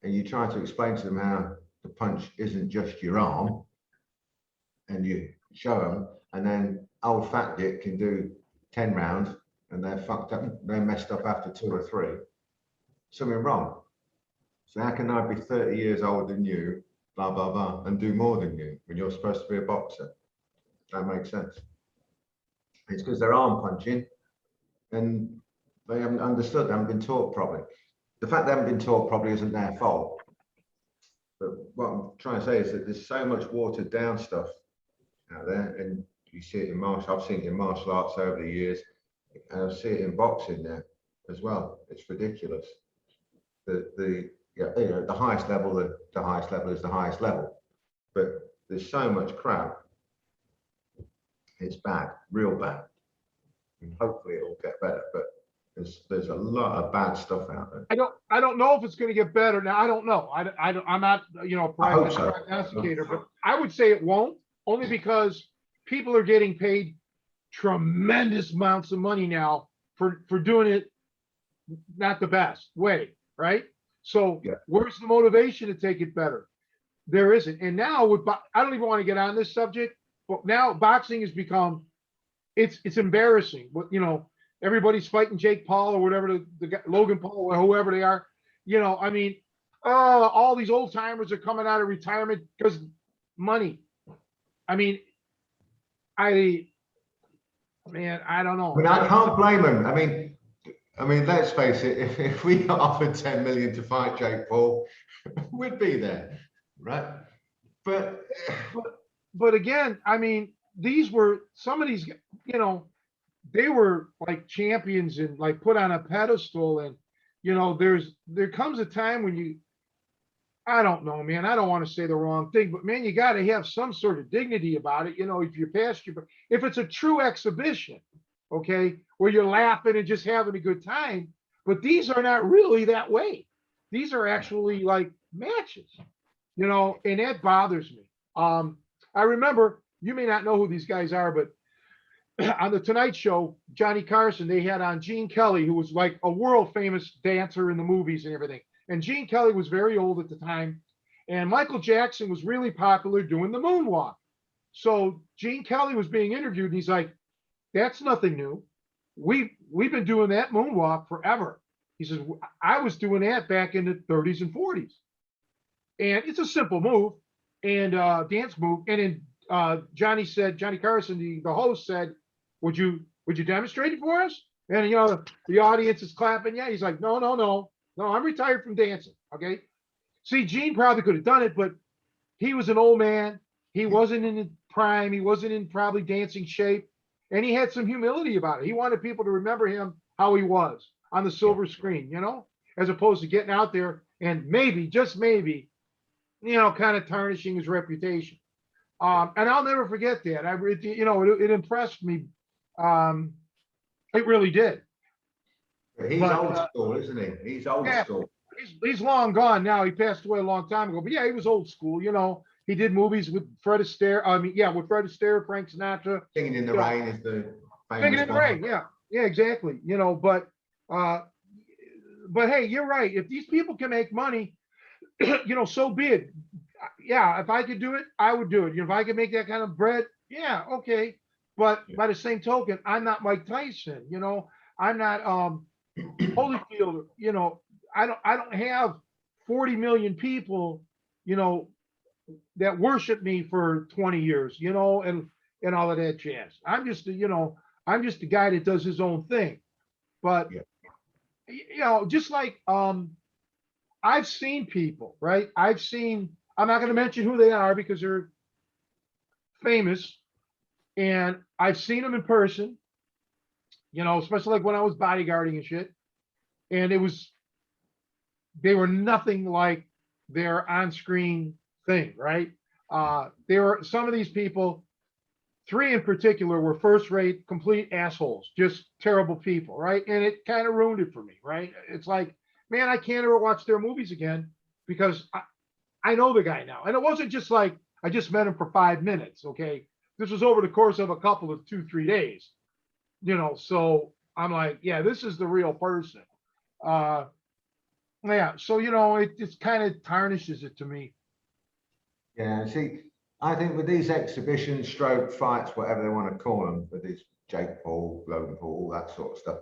and you try to explain to them how the punch isn't just your arm, and you show them, and then old fat Dick can do 10 rounds, and they're fucked up, they're messed up after 2 or 3. Something wrong. So how can I be 30 years older than you, blah, blah, blah, and do more than you when you're supposed to be a boxer? That makes sense. It's because they're arm punching, and they haven't understood, they haven't been taught properly. The fact they haven't been taught properly isn't their fault. But what I'm trying to say is that there's so much watered down stuff out there, and you see it in I've seen it in martial arts over the years, and I see it in boxing now as well. It's ridiculous. The highest level, the highest level is the highest level, but there's so much crap. It's bad, real bad. And hopefully it'll get better, but there's a lot of bad stuff out there. I don't know if it's going to get better. Now, I don't know. I'm not, a I hope so. prognosticator, but I would say it won't, only because people are getting paid tremendous amounts of money now for doing it not the best way, right? So Yeah. where's the motivation to take it better? There isn't. And now I don't even want to get on this subject, but now boxing has become, it's embarrassing. What, everybody's fighting Jake Paul or whatever, the guy, Logan Paul or whoever they are. All these old timers are coming out of retirement because money. I don't know. I mean, I can't blame them. I mean, let's face it. If we got offered 10 million to fight Jake Paul, we'd be there, right? But again, these were some of these. They were like champions and like put on a pedestal, and there comes a time when I don't know, man. I don't want to say the wrong thing, but man, you got to have some sort of dignity about it. If you're past if it's a true exhibition, okay, where you're laughing and just having a good time, but these are not really that way. These are actually like matches, and that bothers me. I remember, you may not know who these guys are, but on the Tonight Show, Johnny Carson, they had on Gene Kelly, who was like a world famous dancer in the movies and everything. And Gene Kelly was very old at the time. And Michael Jackson was really popular doing the moonwalk. So Gene Kelly was being interviewed, and he's like, that's nothing new. We've been doing that moonwalk forever. He says, I was doing that back in the 30s and 40s. And it's a simple move and dance move. And then Johnny Carson, the host, said, would you demonstrate it for us? And the audience is clapping. Yeah, he's like, no, I'm retired from dancing. Okay. See, Gene probably could have done it, but he was an old man. He wasn't in his prime. He wasn't in probably dancing shape. And he had some humility about it. He wanted people to remember him how he was on the silver screen, as opposed to getting out there and maybe, just maybe, kind of tarnishing his reputation. And I'll never forget that. It impressed me. It really did. he's old school, isn't he? He's old school. He's long gone now. He passed away a long time ago. But yeah, he was old school. He did movies with Fred Astaire. With Fred Astaire, Frank Sinatra. Singing in the Rain is the famous Singing in the Rain. Yeah, exactly. But hey, you're right. If these people can make money, so be it. Yeah, if I could do it, I would do it. If I could make that kind of bread, yeah, okay. But by the same token, I'm not Mike Tyson. I'm not Holyfield. I don't have 40 million people, that worship me for 20 years, and all of that jazz. I'm just a guy that does his own thing. But just like I've seen people, right? I'm not going to mention who they are because they're famous, and I've seen them in person, especially like when I was bodyguarding and shit. And they were nothing like their on-screen thing, right? Some of these people, 3 in particular, were first-rate, complete assholes, just terrible people, right? And it kind of ruined it for me, right? It's like, man, I can't ever watch their movies again because I know the guy now. And it wasn't just like I just met him for 5 minutes. Okay. This was over the course of a couple of 2, 3 days, so I'm like, yeah, this is the real person. Yeah. So, it just kind of tarnishes it to me. Yeah, see, I think with these exhibitions, stroke fights, whatever they want to call them, with these Jake Paul, Logan Paul, all that sort of stuff,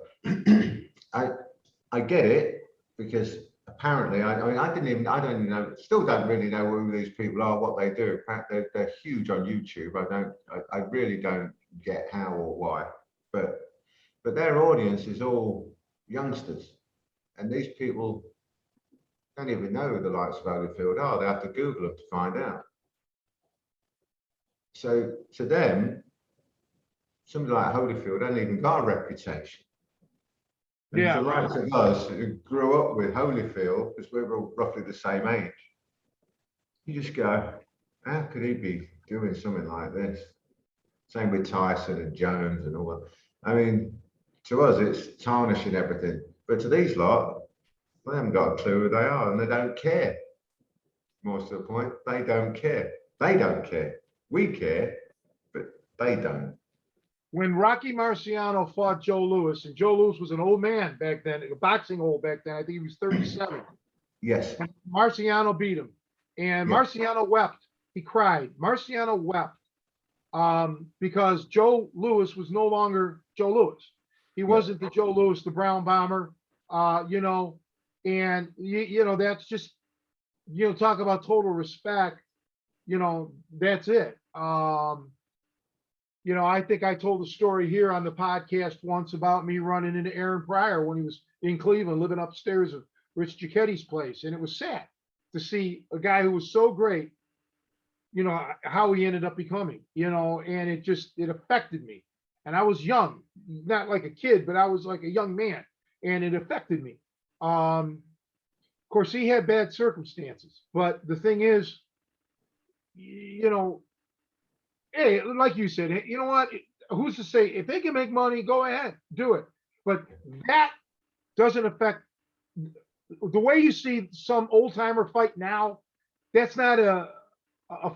I get it, because apparently, I mean, I don't even know, still don't really know who these people are, what they do. In fact, they're huge on YouTube. I really don't get how or why, but their audience is all youngsters, and these people don't even know who the likes of Holyfield are. They have to Google them to find out. So to them, somebody like Holyfield hasn't even got a reputation. And Yeah, for the likes of us who grew up with Holyfield, because we were all roughly the same age, you just go, how could he be doing something like this? Same with Tyson and Jones and all that. I mean, to us, it's tarnishing everything. But to these lot, they haven't got a clue who they are, and they don't care. Most of the point, they don't care. They don't care. We care, but they don't. When Rocky Marciano fought Joe Louis, and Joe Louis was an old man back then, a boxing old back then, I think he was 37. Yes. And Marciano beat him. And Yeah. Marciano wept. He cried. Marciano wept because Joe Louis was no longer Joe Louis. He wasn't the Joe Louis, the Brown Bomber, and, that's just, talk about total respect, that's it. I think I told the story here on the podcast once about me running into Aaron Pryor when he was in Cleveland, living upstairs of Rich Giacchetti's place. And it was sad to see a guy who was so great, how he ended up becoming, and it affected me. And I was young, not like a kid, but I was like a young man, and it affected me. Of course, he had bad circumstances, but the thing is, hey, like you said, you know what? Who's to say if they can make money, go ahead, do it. But that doesn't affect the way you see some old timer fight now. That's not a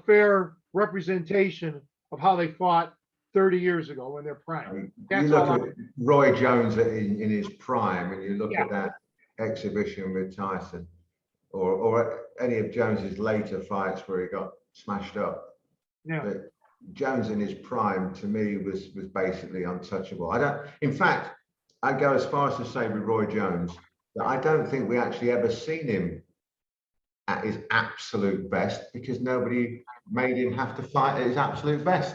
fair representation of how they fought 30 years ago in their I prime. mean, That's you look all at Roy Jones in his prime, and you look Yeah. at that exhibition with Tyson, or any of Jones's later fights where he got smashed up. Yeah. But Jones in his prime, to me, was basically untouchable. In fact, I go as far as to say with Roy Jones that I don't think we actually ever seen him at his absolute best, because nobody made him have to fight at his absolute best.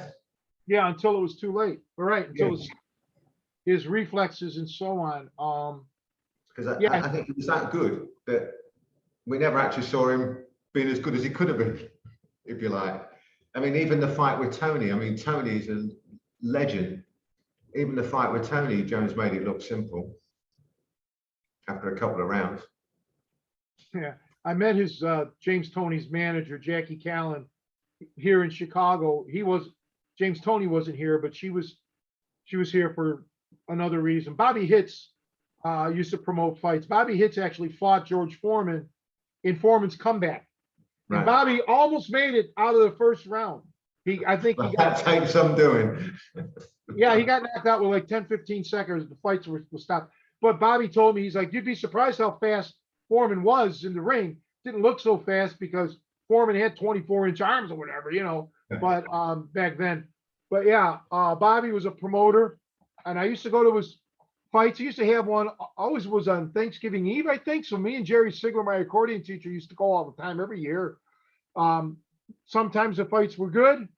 Yeah, until it was too late. All right, until Yeah. his reflexes and so on. Because Yeah. I think he was that good that we never actually saw him being as good as he could have been, if you like. I mean, even the fight with Tony, Tony's a legend. Even the fight with Tony, Jones made it look simple after a couple of rounds. Yeah, I met his James Toney's manager, Jackie Callan, here in Chicago. James Toney wasn't here, but she was here for another reason. Bobby Hitz used to promote fights. Bobby Hitz actually fought George Foreman in Foreman's comeback. And Right. Bobby almost made it out of the first round. That takes some doing. Yeah, he got knocked out with like 10, 15 seconds. The fights were stopped. But Bobby told me, he's like, you'd be surprised how fast Foreman was in the ring. Didn't look so fast because Foreman had 24-inch arms or whatever, but back then. But yeah, Bobby was a promoter, and I used to go to his fights. He used to have one, always was on Thanksgiving Eve, I think. So me and Jerry Sigler, my accordion teacher, used to go all the time, every year. Sometimes the fights were good.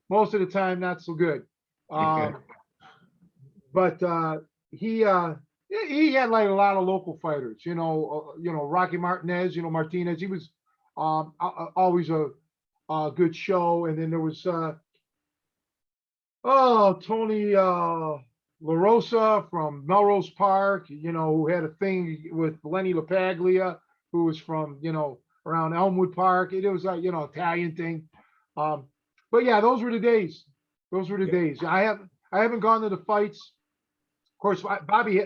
Most of the time, not so good. But he had like a lot of local fighters, Rocky Martinez, Martinez. He was always a good show. And then there was Tony La Rosa from Melrose Park, who had a thing with Lenny LaPaglia, who was from, around Elmwood Park. It was like, Italian thing. But yeah, those were the days. Those were the days. I haven't gone to the fights. Of course, Bobby,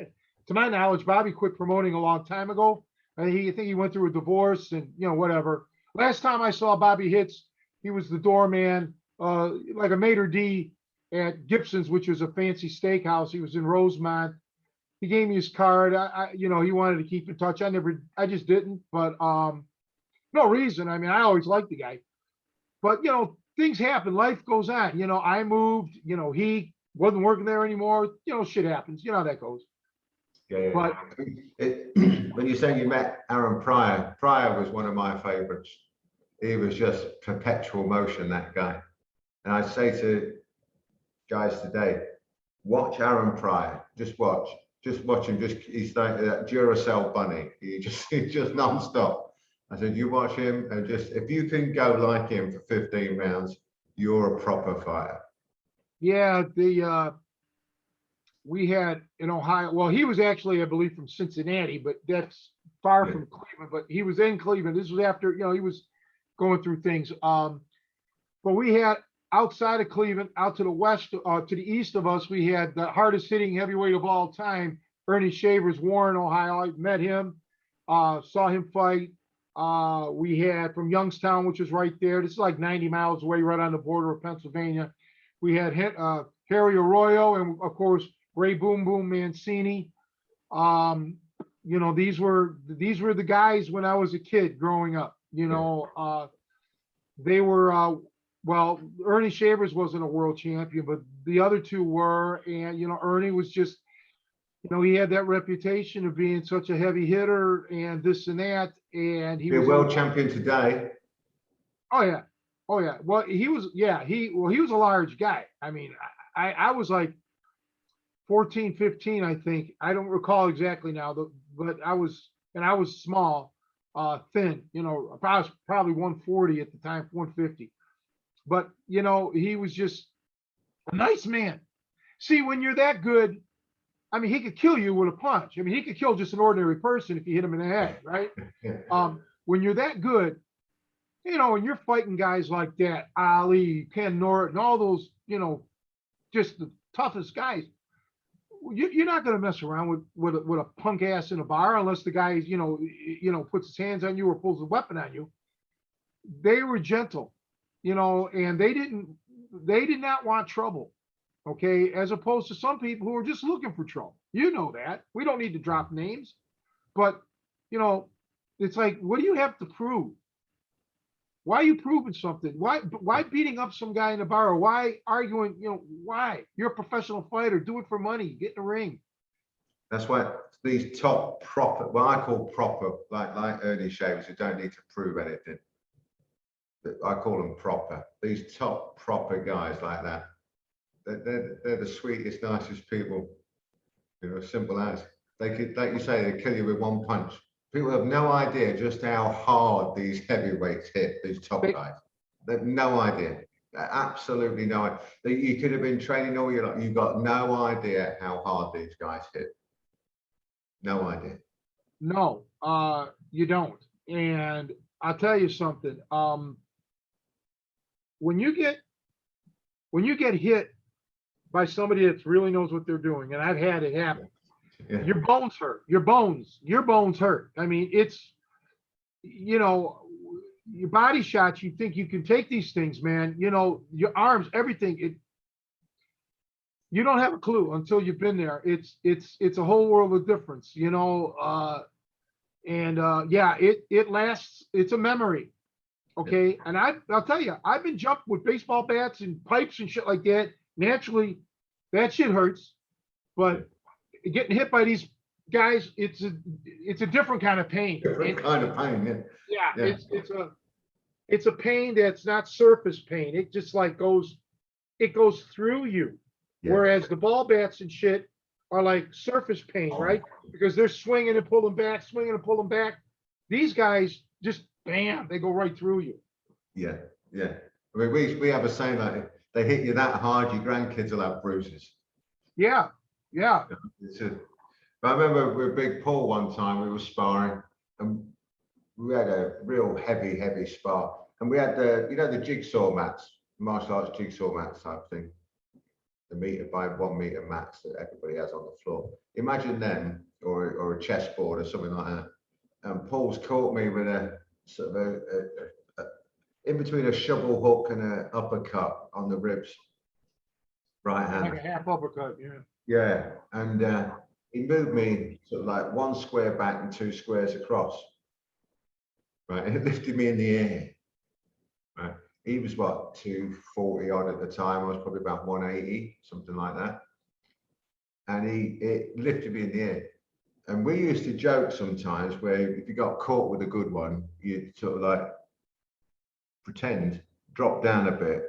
to my knowledge, Bobby quit promoting a long time ago. I think he went through a divorce and, whatever. Last time I saw Bobby Hitz, He was the doorman, like a maitre d' at Gibson's, which was a fancy steakhouse. He was in Rosemont. He gave me his card. He wanted to keep in touch. I just didn't, but no reason. I mean, I always liked the guy, but things happen. Life goes on. I moved. He wasn't working there anymore. Shit happens. You know how that goes. Yeah. But When you say you met Aaron Pryor, Pryor was one of my favorites. He was just perpetual motion, that guy. And I say to guys today, watch Aaron Pryor. Just watch him. He's like that Duracell bunny. He's just nonstop. I said, you watch him, and just if you can go like him for 15 rounds, you're a proper fighter. yeah, we had in Ohio. Well, he was actually, I believe, from Cincinnati, but that's far from Cleveland. But he was in Cleveland. This was after he was going through things. But we had outside of Cleveland, out to the west, to the east of us, we had the hardest hitting heavyweight of all time, Ernie Shavers, Warren, Ohio. I met him, saw him fight. We had from Youngstown, which is right there. This is like 90 miles away, right on the border of Pennsylvania. We had Harry Arroyo and, of course, Ray Boom Boom Mancini. These were the guys when I was a kid growing up. They were well, Ernie Shavers wasn't a world champion, but the other two were. And Ernie was just, he had that reputation of being such a heavy hitter and this and that. And he was a world champion today. Oh yeah. Well, he was a large guy. I mean, I was like 14, 15, I think. I don't recall exactly now, but I was small, thin, I was probably 140 at the time, 150. But, he was just a nice man. See, when you're that good, I mean, he could kill you with a punch. I mean, he could kill just an ordinary person if you hit him in the head, right? When you're that good, and you're fighting guys like that, Ali, Ken Norton, all those, just the toughest guys, you're not going to mess around with a punk ass in a bar unless the guy, puts his hands on you or pulls a weapon on you. They were gentle, and they did not want trouble. Okay. As opposed to some people who are just looking for trouble. That. We don't need to drop names, but it's like, what do you have to prove? Why are you proving something? Why beating up some guy in the bar? Or why arguing? Why? You're a professional fighter. Do it for money. Get in the ring. That's why these top proper, what I call proper, like Ernie Shavers, who don't need to prove anything. I call them proper. These top proper guys like that. They're the sweetest, nicest people. Simple as. They could, like you say, they kill you with one punch. People have no idea just how hard these heavyweights hit, these top guys. They have no idea. Absolutely no idea. You could have been training all your life. You've got no idea how hard these guys hit. No idea. No, you don't. And I'll tell you something. When you get hit by somebody that really knows what they're doing, and I've had it happen. Yeah. Your bones hurt. Your bones hurt. I mean, it's, your body shots, you think you can take these things, man. Your arms, everything. You don't have a clue until you've been there. It's a whole world of difference, yeah, it lasts. It's a memory. Okay. And I'll tell you, I've been jumped with baseball bats and pipes and shit like that. Naturally, that shit hurts, but getting hit by these guys, it's a different kind of pain. Different kind of pain, yeah. Yeah. It's a pain that's not surface pain. It just like goes through you. Yeah. Whereas the ball bats and shit are like surface pain, right? Because they're swinging and pulling back. These guys just bam, they go right through you. Yeah. I mean, we have a saying like, they hit you that hard, your grandkids will have bruises. Yeah. But I remember with Big Paul one time, we were sparring and we had a real heavy spar. And we had the jigsaw mats, martial arts jigsaw mats type thing. The meter by 1 meter mats that everybody has on the floor. Imagine them or a chessboard or something like that. And Paul's caught me with a sort of in between a shovel hook and an uppercut on the ribs. Right hand. Like a half uppercut, yeah. Yeah, and he moved me sort of like 1 square back and 2 squares across. Right, and it lifted me in the air. Right, he was what, 240 odd at the time. I was probably about 180, something like that. And it lifted me in the air. And we used to joke sometimes where if you got caught with a good one, you'd sort of like pretend, drop down a bit,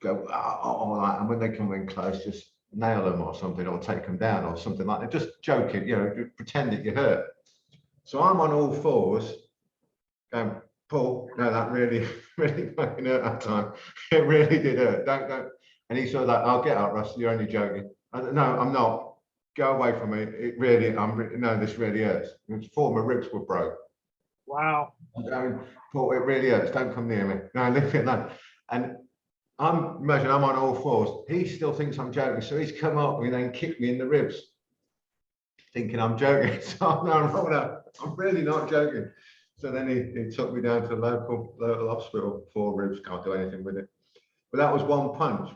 go, oh, and when they come in close, just nail them or something, or take them down or something like that. Just joking, you know, pretend that you're hurt. So I'm on all fours, going, Paul, no, that really, really fucking hurt that time. It really did hurt. Don't. And he's sort of like, I'll get up, Russ, you're only joking. No, I'm not. Go away from me. It really, no, this really hurts. 4 of my ribs were broke. Wow. I'm going, Paul, it really hurts. Don't come near me. No, leave it alone. And imagine I'm on all fours. He still thinks I'm joking. So he's come up and then kicked me in the ribs, thinking I'm joking. So I'm really not joking. So then he took me down to the local hospital. 4 ribs, can't do anything with it. But that was 1 punch.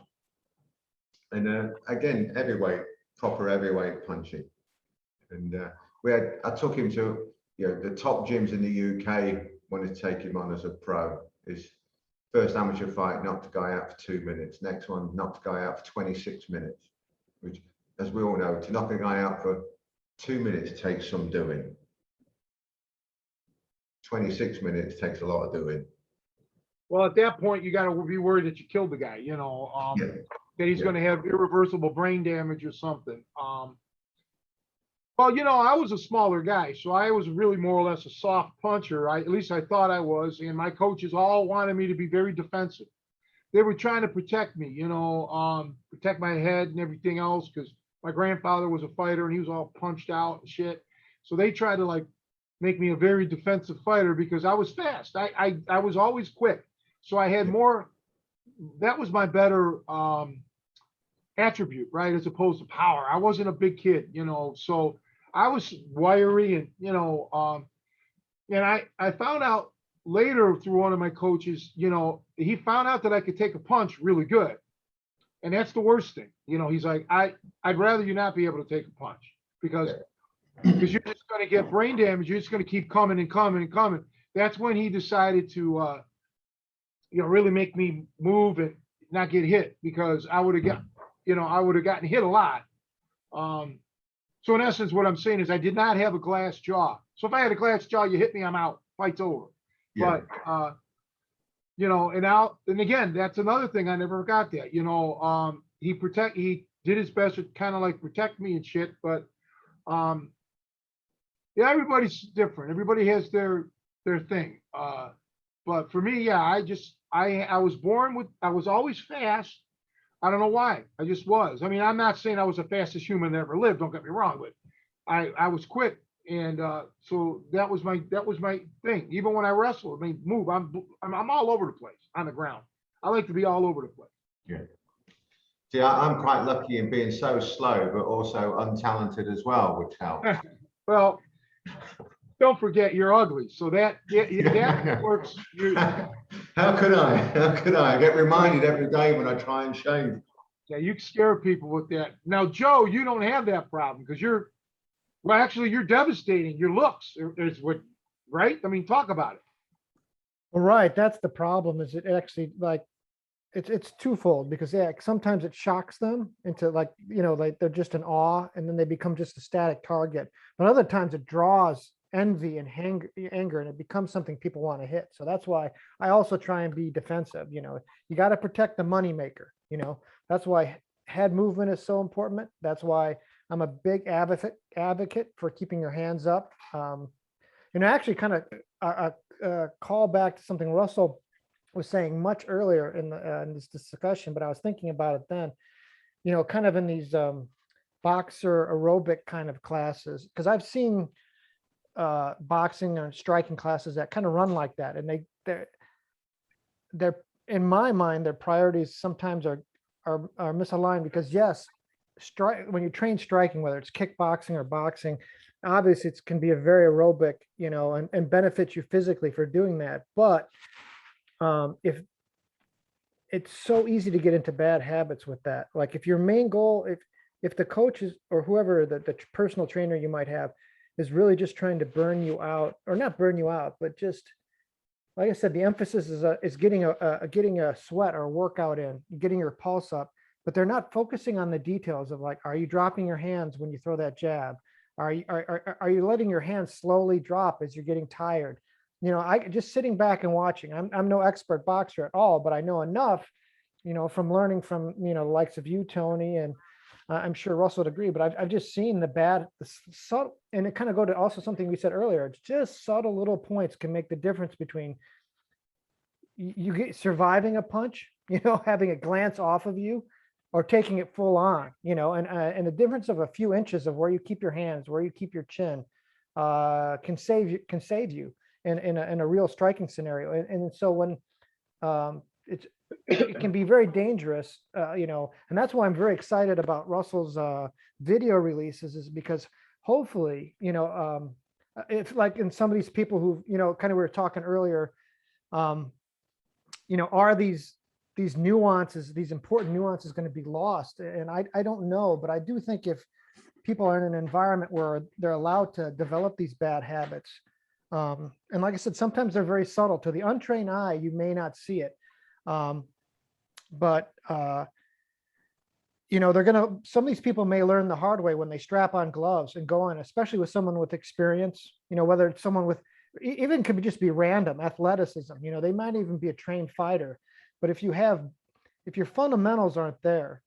And again, heavyweight, proper heavyweight punching. And I took him to, you know, the top gyms in the UK. Wanted to take him on as a pro. His first amateur fight knocked a guy out for 2 minutes. Next one knocked a guy out for 26 minutes. Which, as we all know, to knock a guy out for 2 minutes takes some doing. 26 minutes takes a lot of doing. Well, at that point, you got to be worried that you killed the guy, you know, Yeah. that he's Yeah. going to have irreversible brain damage or something. Well, you know, I was a smaller guy, so I was really more or less a soft puncher. At least I thought I was. And my coaches all wanted me to be very defensive. They were trying to protect me, you know, protect my head and everything else, because my grandfather was a fighter and he was all punched out and shit. So they tried to like make me a very defensive fighter because I was fast. I was always quick. So I had more, that was my better attribute, right? As opposed to power. I wasn't a big kid, you know, so I was wiry and, you know, and I found out later through one of my coaches, you know, he found out that I could take a punch really good. And that's the worst thing. You know, he's like, I'd rather you not be able to take a punch because you're just going to get brain damage. You're just going to keep coming and coming and coming. That's when he decided to, you know, really make me move and not get hit, because I would have got, you know, I would have gotten hit a lot. So in essence, what I'm saying is I did not have a glass jaw. So if I had a glass jaw, you hit me, I'm out. Fight's over. Yeah. But you know, and again, that's another thing I never got that. You know, he did his best to kind of like protect me and shit. But yeah, everybody's different. Everybody has their thing. But for me, yeah, I was I was always fast. I don't know why. I just was. I mean, I'm not saying I was the fastest human that ever lived. Don't get me wrong, but I was quick, and so that was my thing. Even when I wrestle, I mean, move. I'm all over the place on the ground. I like to be all over the place. Yeah. See, I'm quite lucky in being so slow, but also untalented as well, which helps. Well, don't forget you're ugly, so that works. How could I? How could I? I get reminded every day when I try and shave. Yeah, you scare people with that. Now, Joe, you don't have that problem because well, actually, you're devastating. Your looks is what, right? I mean, talk about it. Well, right. That's the problem, is it actually like it's twofold, because yeah, sometimes it shocks them into like, you know, like they're just in awe and then they become just a static target. But other times it draws envy and anger, and it becomes something people want to hit. So that's why I also try and be defensive. You know, you got to protect the money maker. You know, that's why head movement is so important. That's why I'm a big advocate for keeping your hands up. You know, actually kind of call back to something Russell was saying much earlier in this discussion, but I was thinking about it then, you know, kind of in these boxer aerobic kind of classes, because I've seen boxing and striking classes that kind of run like that, and they're in my mind, their priorities sometimes are misaligned, because yes, when you train striking, whether it's kickboxing or boxing, obviously it can be a very aerobic, you know, and benefit you physically for doing that. But if it's so easy to get into bad habits with that. Like if your main goal, if the coach is, or whoever the personal trainer you might have is really just trying to burn you out, or not burn you out, but just, like I said, the emphasis is getting a sweat or a workout in, getting your pulse up, but they're not focusing on the details of like, are you dropping your hands when you throw that jab? Are you letting your hands slowly drop as you're getting tired? You know, I just sitting back and watching. I'm no expert boxer at all, but I know enough, you know, from learning from, you know, the likes of you, Tony, and I'm sure Russell would agree, but I've just seen the subtle, and it kind of go to also something we said earlier. It's just subtle little points can make the difference between you get surviving a punch, you know, having a glance off of you, or taking it full on, you know, and the difference of a few inches of where you keep your hands, where you keep your chin, can save you in a real striking scenario. And so when it can be very dangerous, you know, and that's why I'm very excited about Russell's video releases, is because hopefully, you know, if like in some of these people who, you know, kind of we were talking earlier, you know, are these nuances, these important nuances going to be lost? And I don't know, but I do think if people are in an environment where they're allowed to develop these bad habits, and like I said, sometimes they're very subtle. To the untrained eye, you may not see it. But you know, some of these people may learn the hard way when they strap on gloves and go on, especially with someone with experience, you know, whether it's someone with, even could just be random athleticism, you know, they might even be a trained fighter. But if your fundamentals aren't there,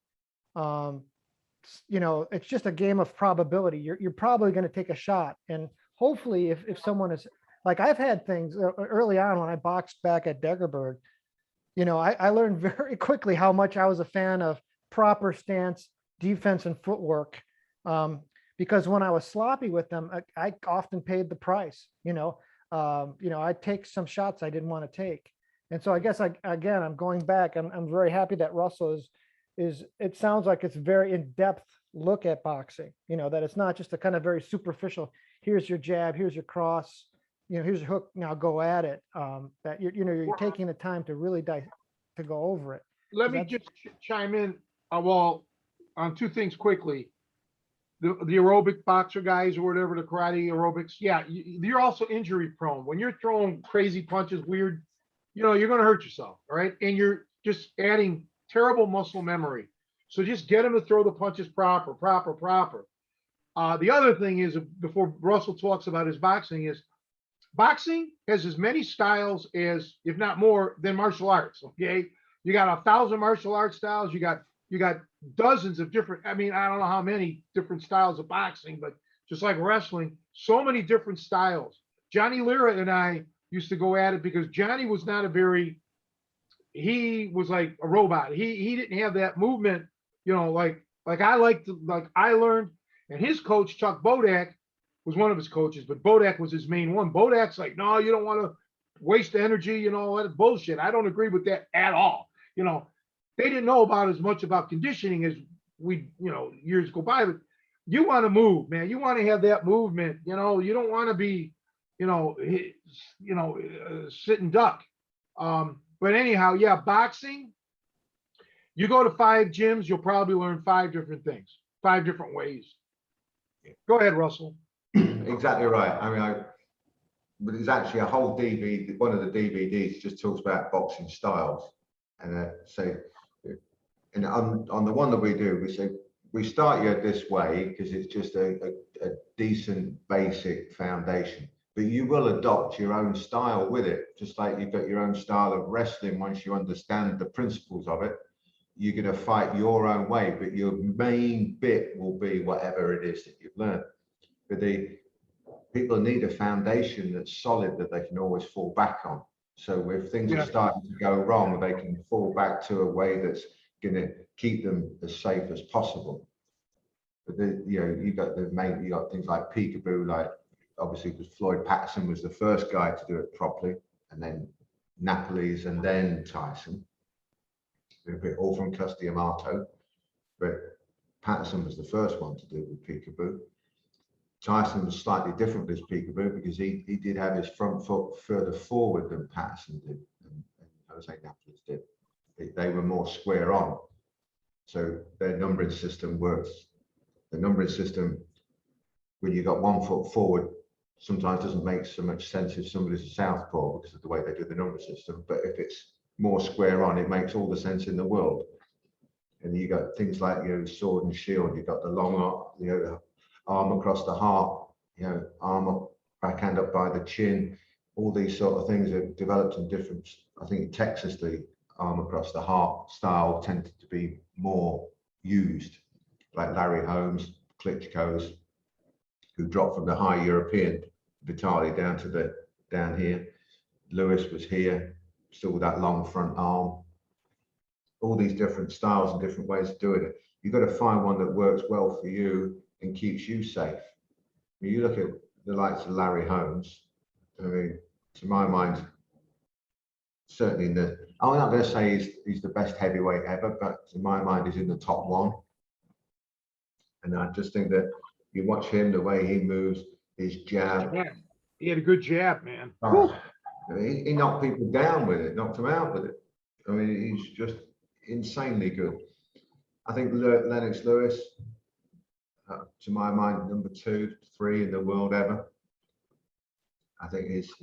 you know, it's just a game of probability. You're probably going to take a shot. And hopefully if someone is, like I've had things early on when I boxed back at Degerberg, you know, I learned very quickly how much I was a fan of proper stance, defense, and footwork. Because when I was sloppy with them, I often paid the price, you know, I'd take some shots I didn't want to take. And so I guess again, I'm going back. I'm very happy that Russell is, it sounds like it's very in-depth look at boxing, you know, that it's not just a kind of very superficial, here's your jab, here's your cross, you know, here's your hook, now go at it. That you're taking the time to really to go over it. Let me just chime in, well, on two things quickly. The aerobic boxer guys or whatever, the karate aerobics, yeah, you're also injury prone. When you're throwing crazy punches, weird, you know, you're going to hurt yourself, all right? And you're just adding terrible muscle memory. So just get them to throw the punches proper. The other thing is, before Russell talks about his boxing, is boxing has as many styles as, if not more, than martial arts, okay? You got 1,000 martial arts styles. You got dozens of different, I mean, I don't know how many different styles of boxing, but just like wrestling, so many different styles. Johnny Lira and I used to go at it because Johnny was not he was like a robot. He didn't have that movement, you know, like I learned, and his coach, Chuck Bodak, was one of his coaches, but Bodak was his main one. Bodak's like, no, you don't want to waste energy, you know, that's bullshit. I don't agree with that at all. You know, they didn't know about as much about conditioning as we, you know, years go by, but you want to move, man. You want to have that movement, you know, you don't want to be, sit and duck. But anyhow, yeah, boxing, you go to 5 gyms, you'll probably learn 5 different things, 5 different ways. Go ahead, Russell. Exactly right. I mean, but there's actually a whole DVD, one of the DVDs just talks about boxing styles. And and on the one that we do, we say, we start you this way because it's just a decent basic foundation, but you will adopt your own style with it. Just like you've got your own style of wrestling. Once you understand the principles of it, you're going to fight your own way, but your main bit will be whatever it is that you've learned. But people need a foundation that's solid that they can always fall back on. So if things are starting to go wrong, they can fall back to a way that's going to keep them as safe as possible. But you got things like peekaboo, like obviously because Floyd Patterson was the first guy to do it properly, and then Napoli's, and then Tyson. A bit all from Cus D'Amato, but Patterson was the first one to do it with peekaboo. Tyson was slightly different with his peekaboo because he did have his front foot further forward than Patterson did, and Jose Napoli's did. they were more square on. So their numbering system works. The numbering system, when you got 1 foot forward, sometimes doesn't make so much sense if somebody's a southpaw because of the way they do the number system. But if it's more square on, it makes all the sense in the world. And you got things like, you know, sword and shield. You got the long, you know, arm across the heart, you know, arm up, backhand up by the chin. All these sort of things are developed in different. I think in Texas, the arm across the heart style tended to be more used, like Larry Holmes, Klitschko's, who dropped from the high European Vitali down here. Lewis was here, still with that long front arm. All these different styles and different ways of doing it. You've got to find one that works well for you and keeps you safe. When you look at the likes of Larry Holmes, I mean, to my mind, certainly I'm not going to say he's the best heavyweight ever, but to my mind, he's in the top one. And I just think that you watch him, the way he moves, his jab. Yeah, he had a good jab, man. Oh, he knocked people down with it, knocked them out with it. I mean, he's just insanely good. I think Lennox Lewis, to my mind, number 2, 3 in the world ever. I think his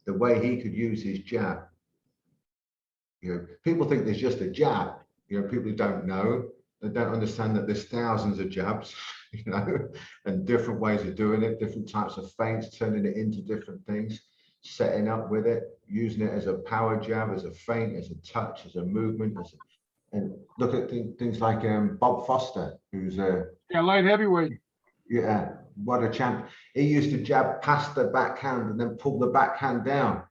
the way he could use his jab. You know, people think there's just a jab. You know, people who don't know, they don't understand that there's thousands of jabs, you know, and different ways of doing it, different types of feints, turning it into different things, setting up with it, using it as a power jab, as a feint, as a touch, as a movement, and look at things like Bob Foster, who's Yeah, light heavyweight. yeah, what a champ. He used to jab past the backhand and then pull the backhand down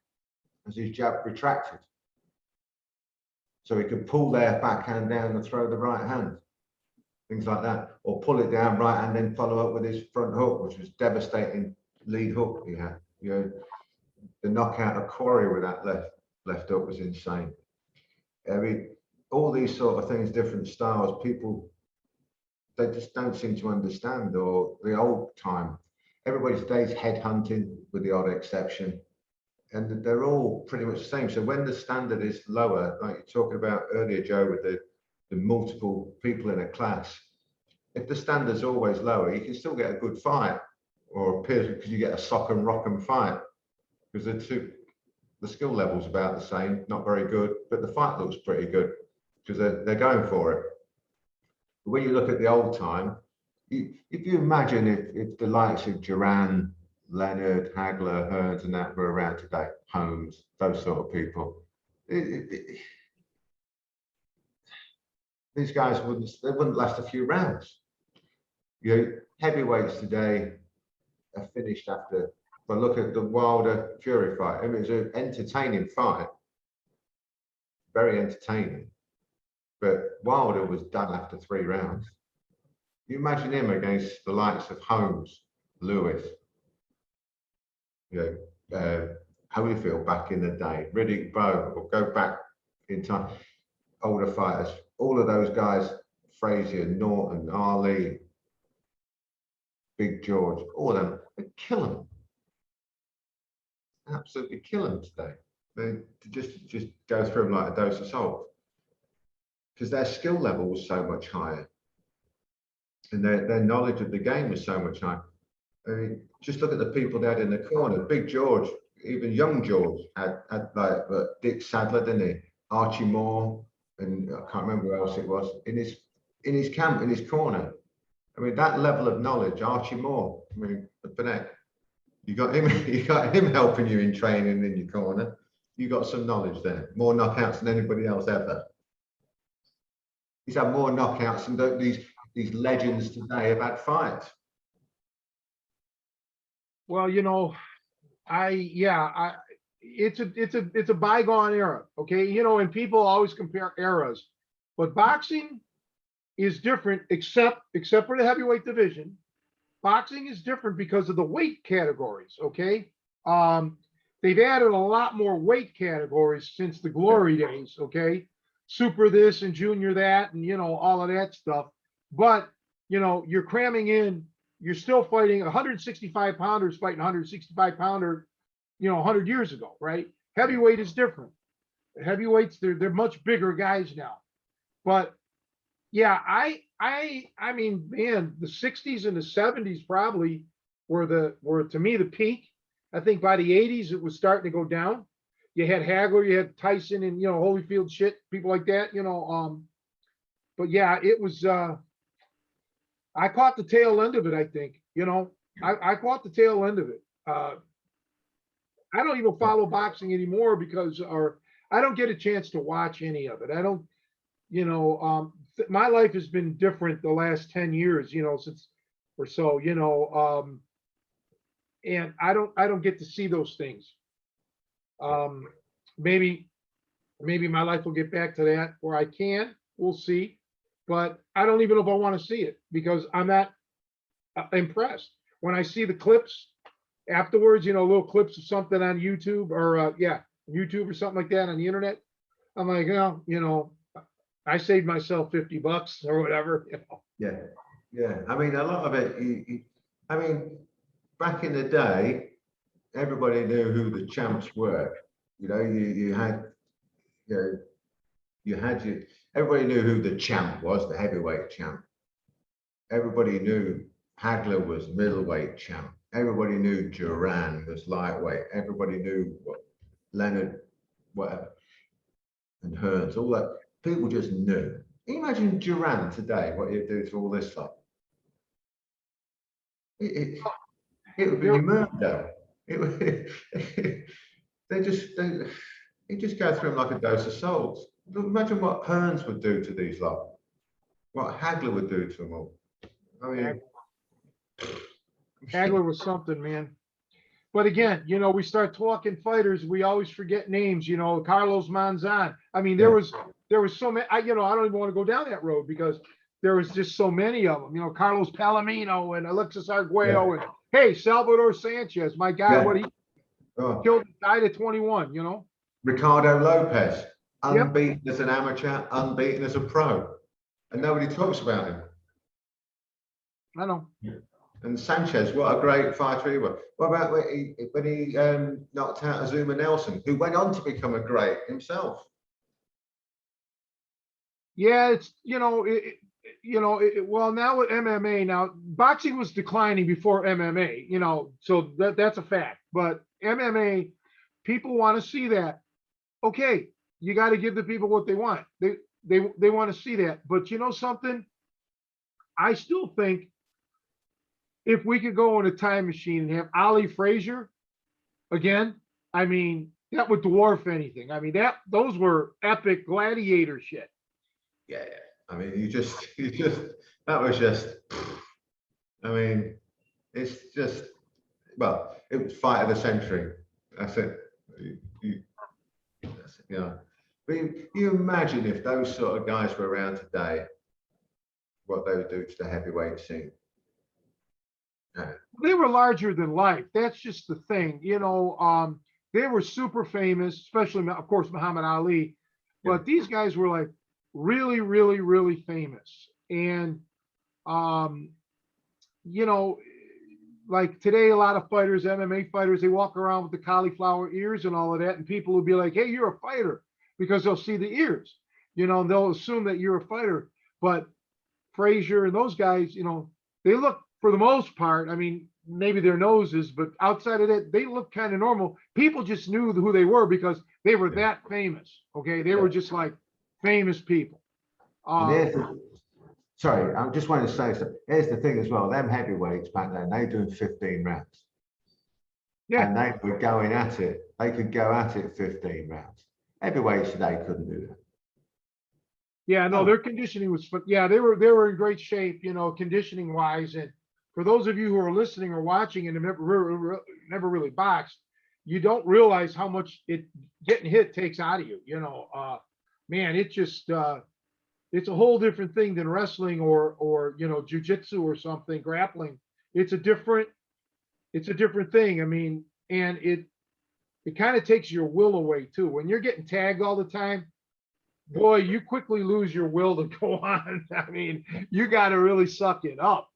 as his jab retracted. So he could pull their backhand down and throw the right hand. Things like that. Or pull it down right and then follow up with his front hook, which was devastating lead hook he had. You know, the knockout of Corey with that left hook was insane. I mean, all these sort of things, different styles, people, they just don't seem to understand. Or the old time, everybody today's headhunting with the odd exception, and they're all pretty much the same. So when the standard is lower, like you're talking about earlier, Joe, with the multiple people in a class, if the standard's always lower, you can still get a good fight, or appears because you get a sock and rock and fight, because the skill level's about the same, not very good, but the fight looks pretty good because they're going for it. But when you look at the old time, if you imagine if the likes of Duran, Leonard, Hagler, Hearns, and that were around today, Holmes, those sort of people, these guys wouldn't last a few rounds. You know, heavyweights today are finished after. But look at the Wilder Fury fight. I mean, it was an entertaining fight, very entertaining. But Wilder was done after 3 rounds. You imagine him against the likes of Holmes, Lewis, you know, Holyfield back in the day, Riddick Bowe, or go back in time, older fighters, all of those guys, Frazier, Norton, Ali, Big George, all of them, they'd kill them. Absolutely kill them today. They just go through them like a dose of salt, because their skill level was so much higher, and their knowledge of the game was so much higher. I mean, just look at the people they had in the corner. Big George, even young George had like Dick Sadler, didn't he? Archie Moore, and I can't remember who else it was in his camp, in his corner. I mean, that level of knowledge, Archie Moore. I mean, the Bennett. You got him helping you in training in your corner. You got some knowledge there, more knockouts than anybody else ever. He's had more knockouts than these legends today have had fights. Well, you know, it's a bygone era. Okay, you know, and people always compare eras, but boxing is different, except for the heavyweight division. Boxing is different because of the weight categories. Okay, they've added a lot more weight categories since the glory days. Okay, super this and junior that, and you know, all of that stuff. But you know, you're cramming in. You're still fighting 165 pounders fighting 165 pounder, you know, 100 years ago, right? Heavyweight is different. heavyweights, they're much bigger guys now. But yeah, I mean, man, the 60s and the 70s probably were to me the peak. I think by the 80s it was starting to go down. You had Hagler, you had Tyson, and Holyfield shit, people like that, but yeah, it was I caught the tail end of it, I think. I caught the tail end of it. I don't even follow boxing anymore because I don't get a chance to watch any of it. I don't, my life has been different the last 10 years, since or so, and I don't get to see those things. Maybe my life will get back to that where I can, we'll see, but I don't even know if I want to see it because I'm not impressed. When I see the clips afterwards, little clips of something on YouTube or YouTube or something like that on the internet, I'm like, I saved myself $50 or whatever. Yeah. I mean, a lot of it. I mean, back in the day, everybody knew who the champs were. You had, everybody knew who the champ was, the heavyweight champ. Everybody knew Hagler was middleweight champ. Everybody knew Duran was lightweight. Everybody knew what Leonard, whatever, and Hearns, all that. People just knew. Can you imagine Duran today, what he'd do to all this stuff? It would be murder. It would, they just go through them like a dose of salts. Imagine what Hearns would do to these lot. What Hagler would do to them all. I mean, Hagler was something, man. But again, we start talking fighters, we always forget names. Carlos Monzon. I mean, there was so many. I don't even want to go down that road because there was just so many of them. Carlos Palomino and Alexis Arguello and hey, Salvador Sanchez, my guy, what he died at 21. Ricardo Lopez, unbeaten as an amateur, unbeaten as a pro, and nobody talks about him. I know. And Sanchez, what a great fighter he was. What about when he knocked out Azuma Nelson, who went on to become a great himself? Yeah, it's well, now with MMA, now boxing was declining before MMA, so that's a fact. But MMA, people want to see that. Okay, you got to give the people what they want. They want to see that. But something, I still think if we could go in a time machine and have Ali Frazier again, I mean, that would dwarf anything. I mean, those were epic gladiator shit. Yeah. I mean, that was just, I mean, it's just, well, it was fight of the century. That's it. That's it, But you imagine if those sort of guys were around today, what they would do to the heavyweight scene. They were larger than life. That's just the thing. They were super famous, especially, of course, Muhammad Ali. But these guys were like really, really, really famous. And, like today, a lot of fighters, MMA fighters, they walk around with the cauliflower ears and all of that. And people will be like, hey, you're a fighter because they'll see the ears, and they'll assume that you're a fighter. But Frazier and those guys, they look, for the most part, I mean, maybe their noses, but outside of that, they look kind of normal. People just knew who they were because they were that famous. Okay. They were just like famous people. Sorry, I just wanted to say something. Here's the thing as well. Them heavyweights back then, they were doing 15 rounds. Yeah. And they were going at it. They could go at it 15 rounds. Heavyweights today couldn't do that. Yeah, no, their conditioning was, but yeah, they were in great shape, conditioning wise. And for those of you who are listening or watching and have never really boxed, you don't realize how much getting hit takes out of you. Man, it just it's a whole different thing than wrestling or jujitsu or something, grappling. It's a different thing. I mean, and it kind of takes your will away too. When you're getting tagged all the time, boy, you quickly lose your will to go on. I mean, you got to really suck it up.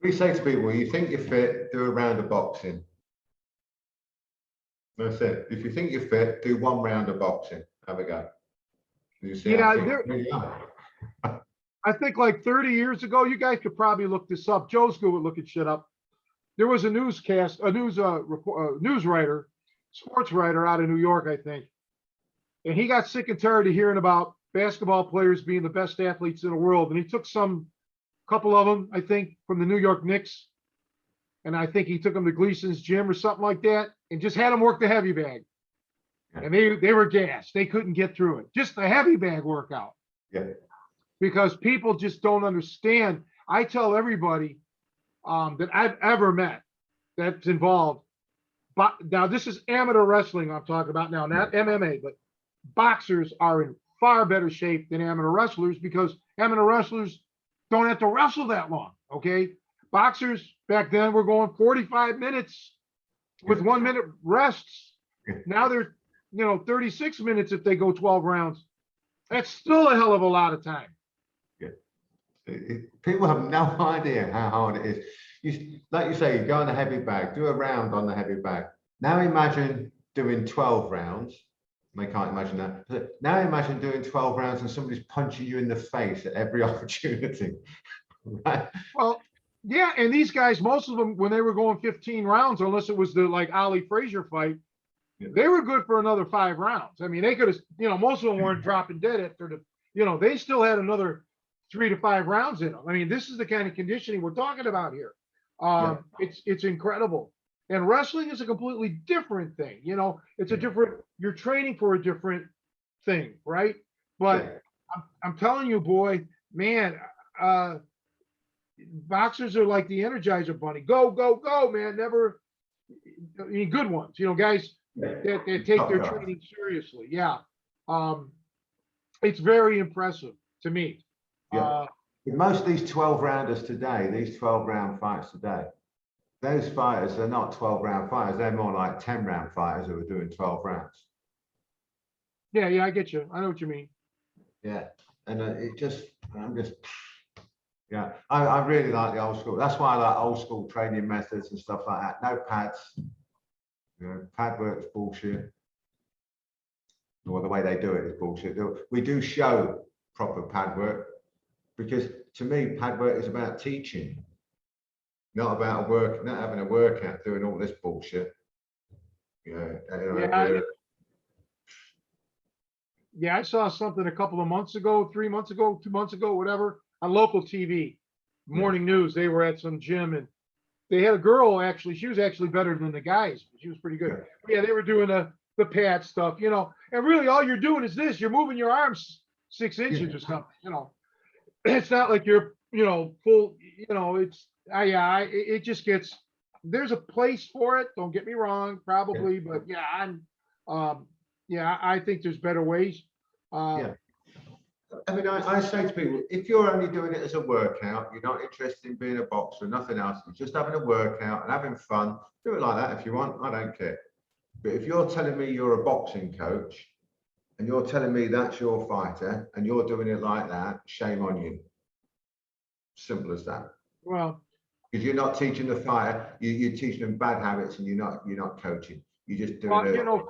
We say to people, you think you're fit, do a round of boxing. That's it. If you think you're fit, do 1 round of boxing. Have a go. You see Yeah, how fit you really are. I think like 30 years ago, you guys could probably look this up. Joe's good at looking shit up. There was a news writer, sports writer out of New York, I think. And he got sick and tired of hearing about basketball players being the best athletes in the world. And he took couple of them, I think, from the New York Knicks. And I think he took them to Gleason's gym or something like that and just had them work the heavy bag. And they were gassed. They couldn't get through it. Just the heavy bag workout. Yeah. Because people just don't understand. I tell everybody that I've ever met that's involved. But now this is amateur wrestling I'm talking about now, not MMA, but boxers are in far better shape than amateur wrestlers because amateur wrestlers don't have to wrestle that long. Okay. Boxers back then were going 45 minutes with 1 minute rests. Now they're, 36 minutes if they go 12 rounds. That's still a hell of a lot of time. People have no idea how hard it is. Like you say, you go on the heavy bag, do a round on the heavy bag. Now imagine doing 12 rounds. They can't imagine that. But now imagine doing 12 rounds and somebody's punching you in the face at every opportunity. Right? Well, yeah, and these guys, most of them, when they were going 15 rounds, unless it was the like Ali Frazier fight, they were good for another 5 rounds. I mean, they could have, most of them weren't dropping dead after they still had another 3 to 5 rounds in them. I mean, this is the kind of conditioning we're talking about here. It's incredible. And wrestling is a completely different thing. It's a different, you're training for a different thing, right? But I'm telling you, boy, man, boxers are like the Energizer Bunny. Go, go, go, man. Never, good ones, guys that take their training seriously. Yeah. It's very impressive to me. With most of these 12 rounders today, these 12 round fights today, those fighters are not 12 round fighters. They're more like 10 round fighters who are doing 12 rounds. Yeah, I get you. I know what you mean. Yeah. And I really like the old school. That's why I like old school training methods and stuff like that. No pads. Pad work's bullshit. Or the way they do it is bullshit. We do show proper pad work because to me, pad work is about teaching, not about not having a workout, doing all this bullshit. Yeah, I saw something a couple of months ago, 3 months ago, 2 months ago, whatever, on local TV, morning news. They were at some gym and they had a girl actually. She was actually better than the guys. She was pretty good. Yeah, they were doing the pad stuff, and really all you're doing is this. You're moving your arms 6 inches or something, It's not like you're, full, it just gets, there's a place for it. Don't get me wrong, probably, but I think there's better ways. I mean, I say to people, if you're only doing it as a workout, you're not interested in being a boxer, nothing else, you're just having a workout and having fun, do it like that if you want, I don't care. But if you're telling me you're a boxing coach and you're telling me that's your fighter and you're doing it like that, shame on you. Simple as that. Well, because you're not teaching the fighter, you're teaching them bad habits and you're not coaching. You're just doing a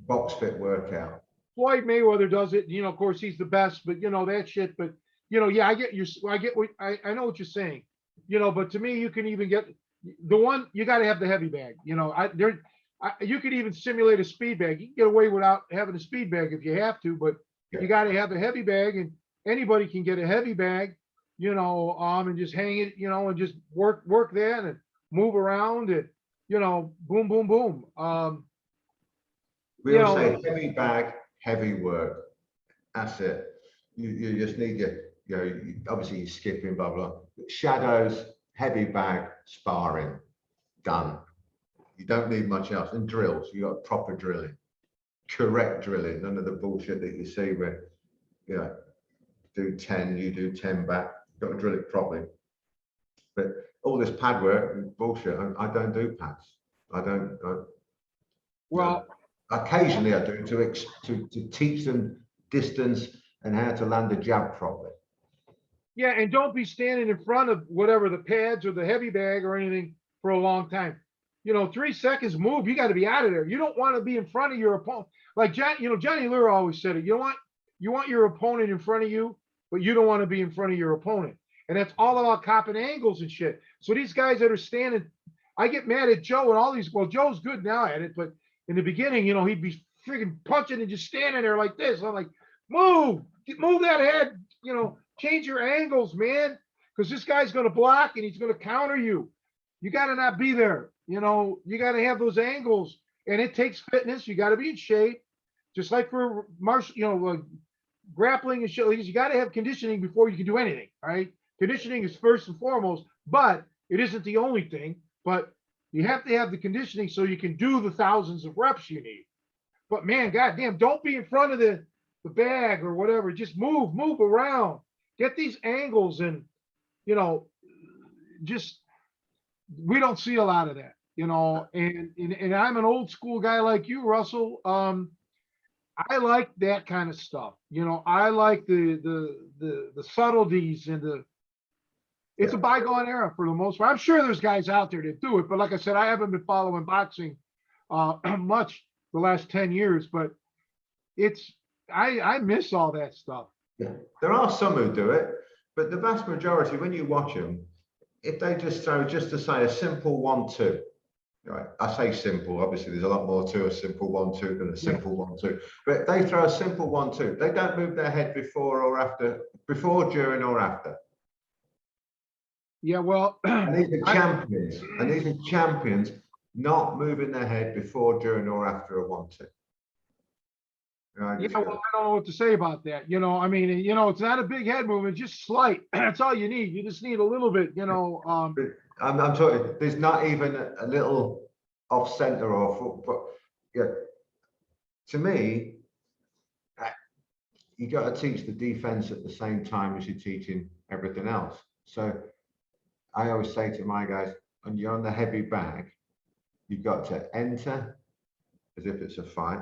box fit workout. Floyd Mayweather does it. Of course, he's the best, but that shit. But I get I know what you're saying. But to me, you can even get the one. You got to have the heavy bag. You could even simulate a speed bag. You can get away without having a speed bag if you have to, but you got to have the heavy bag, and anybody can get a heavy bag. And just hang it. And just work that and move around and boom, boom, boom. We all say heavy bag, heavy work. That's it. You just need obviously you're skipping, blah, blah. Shadows, heavy bag, sparring, done. You don't need much else. And drills, you got proper drilling, correct drilling. None of the bullshit that you see where, do 10, you do 10 back. Got to drill it properly. But all this pad work, bullshit. I don't do pads. I don't. Well. Occasionally I do to teach them distance and how to land a jab properly. Yeah, and don't be standing in front of whatever the pads or the heavy bag or anything for a long time. 3 seconds move, you got to be out of there. You don't want to be in front of your opponent. Like Johnny Lure always said it. You want your opponent in front of you, but you don't want to be in front of your opponent. And that's all about copping angles and shit. So these guys that are standing, I get mad at Joe and all these. Well, Joe's good now at it, but in the beginning, he'd be freaking punching and just standing there like this. I'm like, move that head, change your angles, man, because this guy's going to block and he's going to counter you. You got to not be there. You got to have those angles, and it takes fitness. You got to be in shape, just like for martial, grappling and shit. You got to have conditioning before you can do anything. Right? Conditioning is first and foremost, but it isn't the only thing. But you have to have the conditioning so you can do the thousands of reps you need. But man, goddamn, don't be in front of the bag or whatever. Just move around, get these angles, and just we don't see a lot of that, and I'm an old school guy like you, Russell. I like that kind of stuff. I like the subtleties and it's a bygone era for the most part. I'm sure there's guys out there that do it, but like I said, I haven't been following boxing much the last 10 years, but I miss all that stuff. Yeah. There are some who do it, but the vast majority, when you watch them, if they just throw, just to say, a simple 1-2, right? I say simple, obviously there's a lot more to a simple 1-2 than a simple 1-2, but they throw a simple 1-2. They don't move their head before, during, or after. Yeah, well, and these are champions not moving their head before, during, or after a 1-2. Well, I don't know what to say about that. It's not a big head movement, just slight. That's all you need. You just need a little bit, I'm talking, there's not even a little off center or foot, but yeah, to me, you got to teach the defense at the same time as you're teaching everything else. So I always say to my guys, when you're on the heavy bag, you've got to enter as if it's a fight,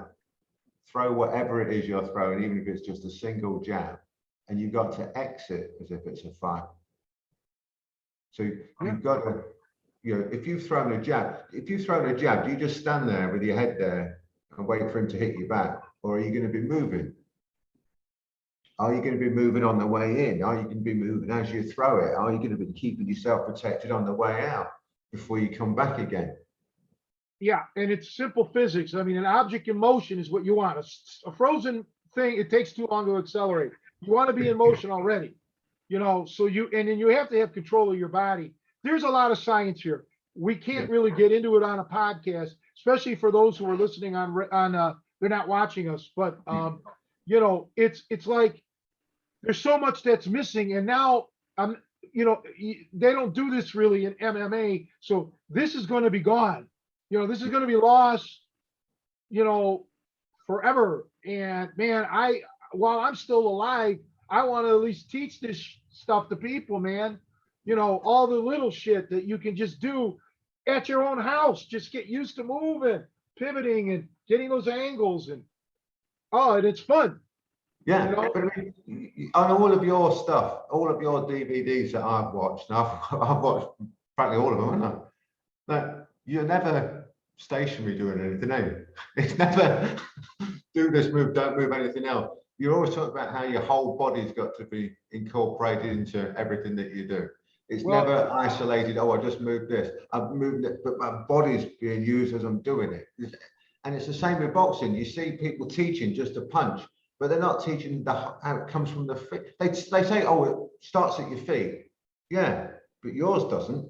throw whatever it is you're throwing, even if it's just a single jab, and you've got to exit as if it's a fight. So you've got to, if you've thrown a jab, do you just stand there with your head there and wait for him to hit you back? Or are you going to be moving? Are you going to be moving on the way in? Are you going to be moving as you throw it? Are you going to be keeping yourself protected on the way out before you come back again? Yeah, and it's simple physics. I mean, an object in motion is what you want. A frozen thing, it takes too long to accelerate. You want to be in motion already, so and then you have to have control of your body. There's a lot of science here. We can't really get into it on a podcast, especially for those who are listening on they're not watching us, but it's like there's so much that's missing, and now they don't do this really in MMA, so this is going to be gone. This is going to be lost, forever. And man, while I'm still alive, I want to at least teach this stuff to people, man. All the little shit that you can just do at your own house. Just get used to moving, pivoting, and getting those angles, and it's fun. Yeah, but I mean, on all of your stuff, all of your DVDs that I've watched, and I've watched practically all of them, haven't I? But you're never stationary doing anything, are you? It's never do this move, don't move anything else. You always talk about how your whole body's got to be incorporated into everything that you do. It's never isolated. Oh, I just moved this. I've moved it, but my body's being used as I'm doing it. And it's the same with boxing. You see people teaching just to punch, but they're not teaching how it comes from the feet. They say, oh, it starts at your feet. Yeah, but yours doesn't.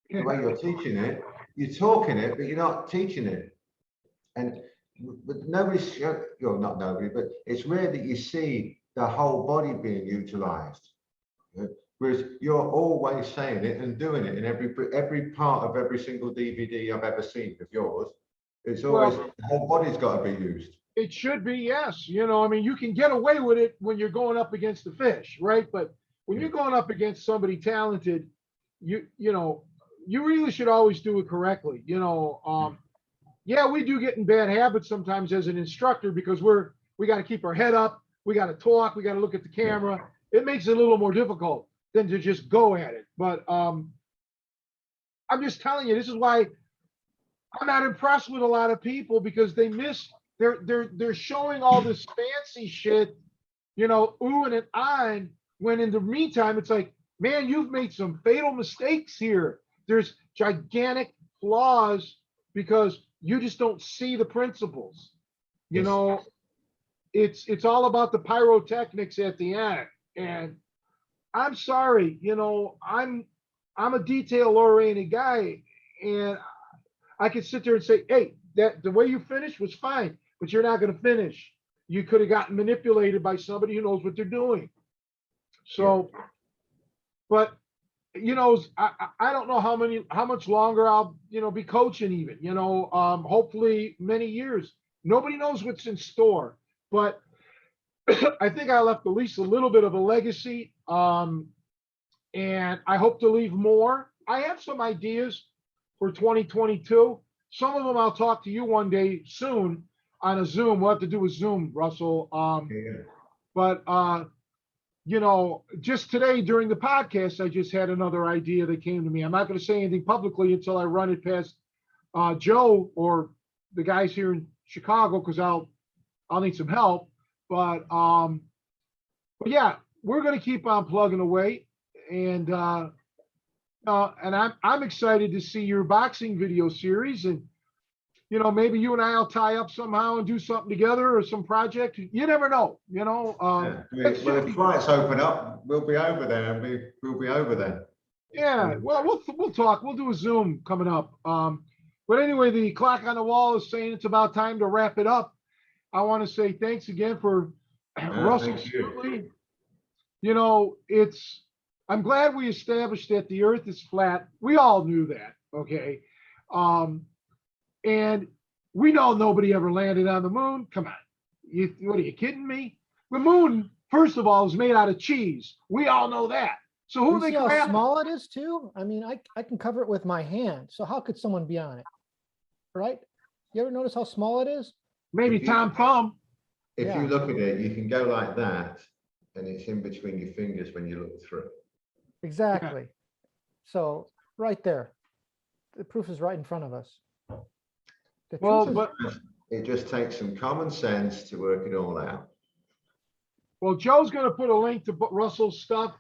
The way you're teaching it, you're talking it, but you're not teaching it. And but nobody's, not nobody, but it's rare that you see the whole body being utilized. Whereas you're always saying it and doing it in every part of every single DVD I've ever seen of yours. It's always the whole body's got to be used. It should be, yes. I mean, you can get away with it when you're going up against the fish, right? But when you're going up against somebody talented, you really should always do it correctly. Yeah, we do get in bad habits sometimes as an instructor because we got to keep our head up, we got to talk, we got to look at the camera. It makes it a little more difficult than to just go at it. But I'm just telling you, this is why I'm not impressed with a lot of people because they miss. They're showing all this fancy shit, ooh and an ah, when in the meantime it's like, man, you've made some fatal mistakes here. There's gigantic flaws because you just don't see the principles. You Yes. know, it's all about the pyrotechnics at the end. And I'm sorry, I'm a detail oriented guy, and I could sit there and say, hey, that the way you finished was fine, but you're not going to finish. You could have gotten manipulated by somebody who knows what they're doing. So, but I don't know how much longer I'll be coaching even. Hopefully many years. Nobody knows what's in store, but I think I left at least a little bit of a legacy. And I hope to leave more. I have some ideas for 2022. Some of them I'll talk to you one day soon on a Zoom. We'll have to do a Zoom, Russell. But just today during the podcast, I just had another idea that came to me. I'm not going to say anything publicly until I run it past Joe or the guys here in Chicago, because I'll need some help. But yeah, we're going to keep on plugging away, and I'm excited to see your boxing video series, and maybe you and I'll tie up somehow and do something together or some project. You never know. Well, if flights open up, we'll be over there, and we'll be over there. Yeah, well, we'll talk. We'll do a Zoom coming up. But anyway, the clock on the wall is saying it's about time to wrap it up. I want to say thanks again for Russell Stutely. I'm glad we established that the earth is flat. We all knew that, okay? And we know nobody ever landed on the moon. Come on. What are you kidding me? The moon, first of all, is made out of cheese. We all know that. So who You they see how crap? small it is too? I mean, I can cover it with my hand. So how could someone be on it? Right? You ever notice how small it is? Maybe Tom Thumb. If Yeah. you look at it, you can go like that, and it's in between your fingers when you look through. Exactly. So right there, the proof is right in front of us. The Well, truth is- It just takes some common sense to work it all out. Well, Joe's going to put a link to Russell's stuff.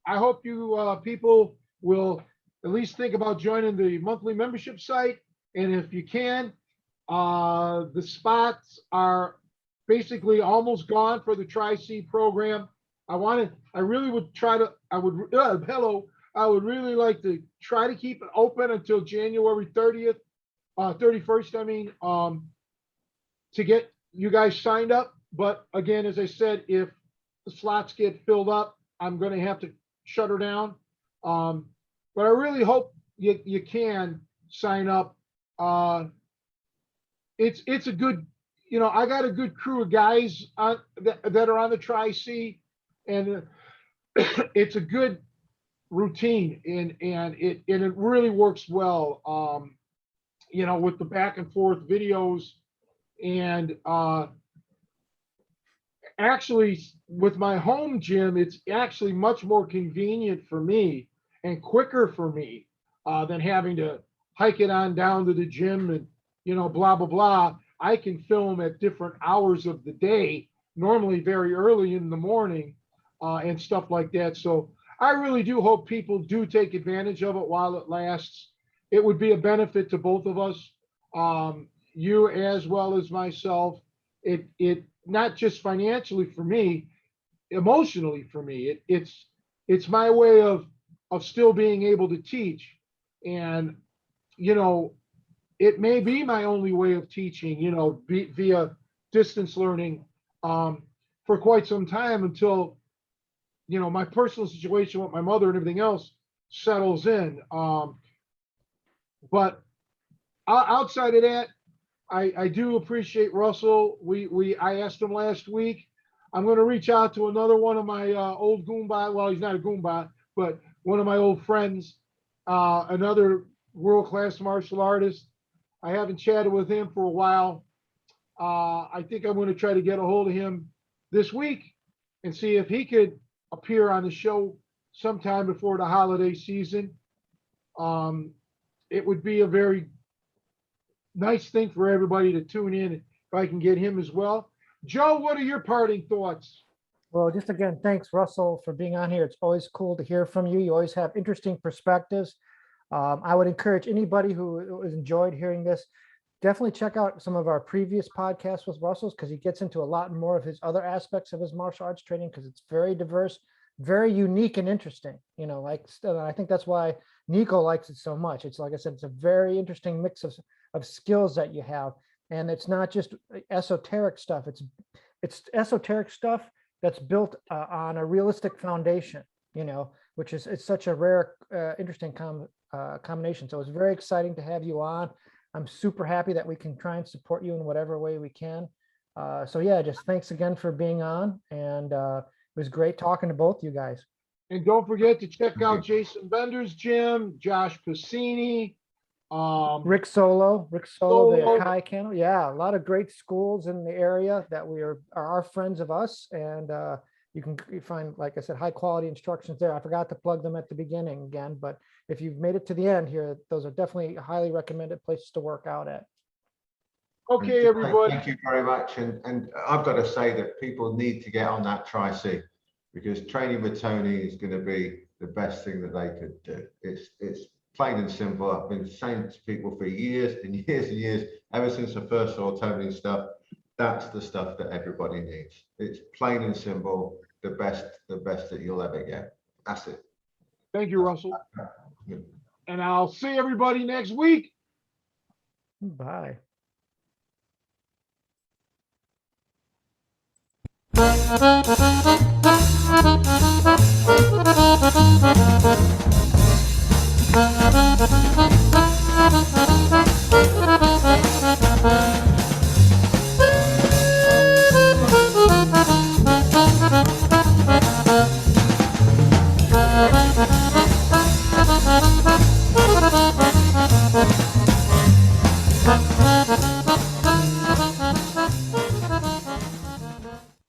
I hope you people will at least think about joining the monthly membership site. And if you can, the spots are basically almost gone for the Tri-C program. I really would try to, I would really like to try to keep it open until January 30th, 31st, I mean, to get you guys signed up. But again, as I said, if the slots get filled up, I'm going to have to shut her down. But I really hope you can sign up. It's a good, I got a good crew of guys that are on the Tri-C, and it's a good routine, and it really works well. With the back and forth videos, and actually with my home gym, it's actually much more convenient for me and quicker for me than having to hike it on down to the gym and blah blah blah. I can film at different hours of the day, normally very early in the morning, and stuff like that. So I really do hope people do take advantage of it while it lasts. It would be a benefit to both of us, you as well as myself. It not just financially for me, emotionally for me. It's my way of still being able to teach, and it may be my only way of teaching, via distance learning, for quite some time until my personal situation with my mother and everything else settles in. But outside of that, I do appreciate Russell. I asked him last week. I'm going to reach out to another one of my old Goomba. Well, he's not a Goomba, but one of my old friends, another world-class martial artist. I haven't chatted with him for a while. I think I'm going to try to get a hold of him this week and see if he could appear on the show sometime before the holiday season. It would be a very nice thing for everybody to tune in if I can get him as well. Joe, what are your parting thoughts? Well, just again, thanks, Russell, for being on here. It's always cool to hear from you. You always have interesting perspectives. I would encourage anybody who has enjoyed hearing this, definitely check out some of our previous podcasts with Russell's, because he gets into a lot more of his other aspects of his martial arts training, because it's very diverse, very unique and interesting. You know, like I think that's why Nico likes it so much. It's like I said, it's a very interesting mix of skills that you have. And it's not just esoteric stuff. It's esoteric stuff that's built on a realistic foundation, you know, which is, it's such a rare, interesting combination. So it's very exciting to have you on. I'm super happy that we can try and support you in whatever way we can. So yeah, just thanks again for being on. And it was great talking to both you guys. And don't forget to check out Jason Bender's gym, Josh Piscini, Rick Solo, the Solo. Kai Kennel. Yeah, a lot of great schools in the area that are our friends of us. And you can find, like I said, high quality instructions there. I forgot to plug them at the beginning again, but if you've made it to the end here, those are definitely highly recommended places to work out at. Okay, everybody. Thank you very much. And I've got to say that people need to get on that Tri-C, because training with Tony is going to be the best thing that they could do. It's plain and simple. I've been saying to people for years and years and years, ever since I first saw Tony's stuff. That's the stuff that everybody needs. It's plain and simple, the best that you'll ever get. That's it. Thank you, Russell. Yeah. And I'll see everybody next week. Bye. Thank you.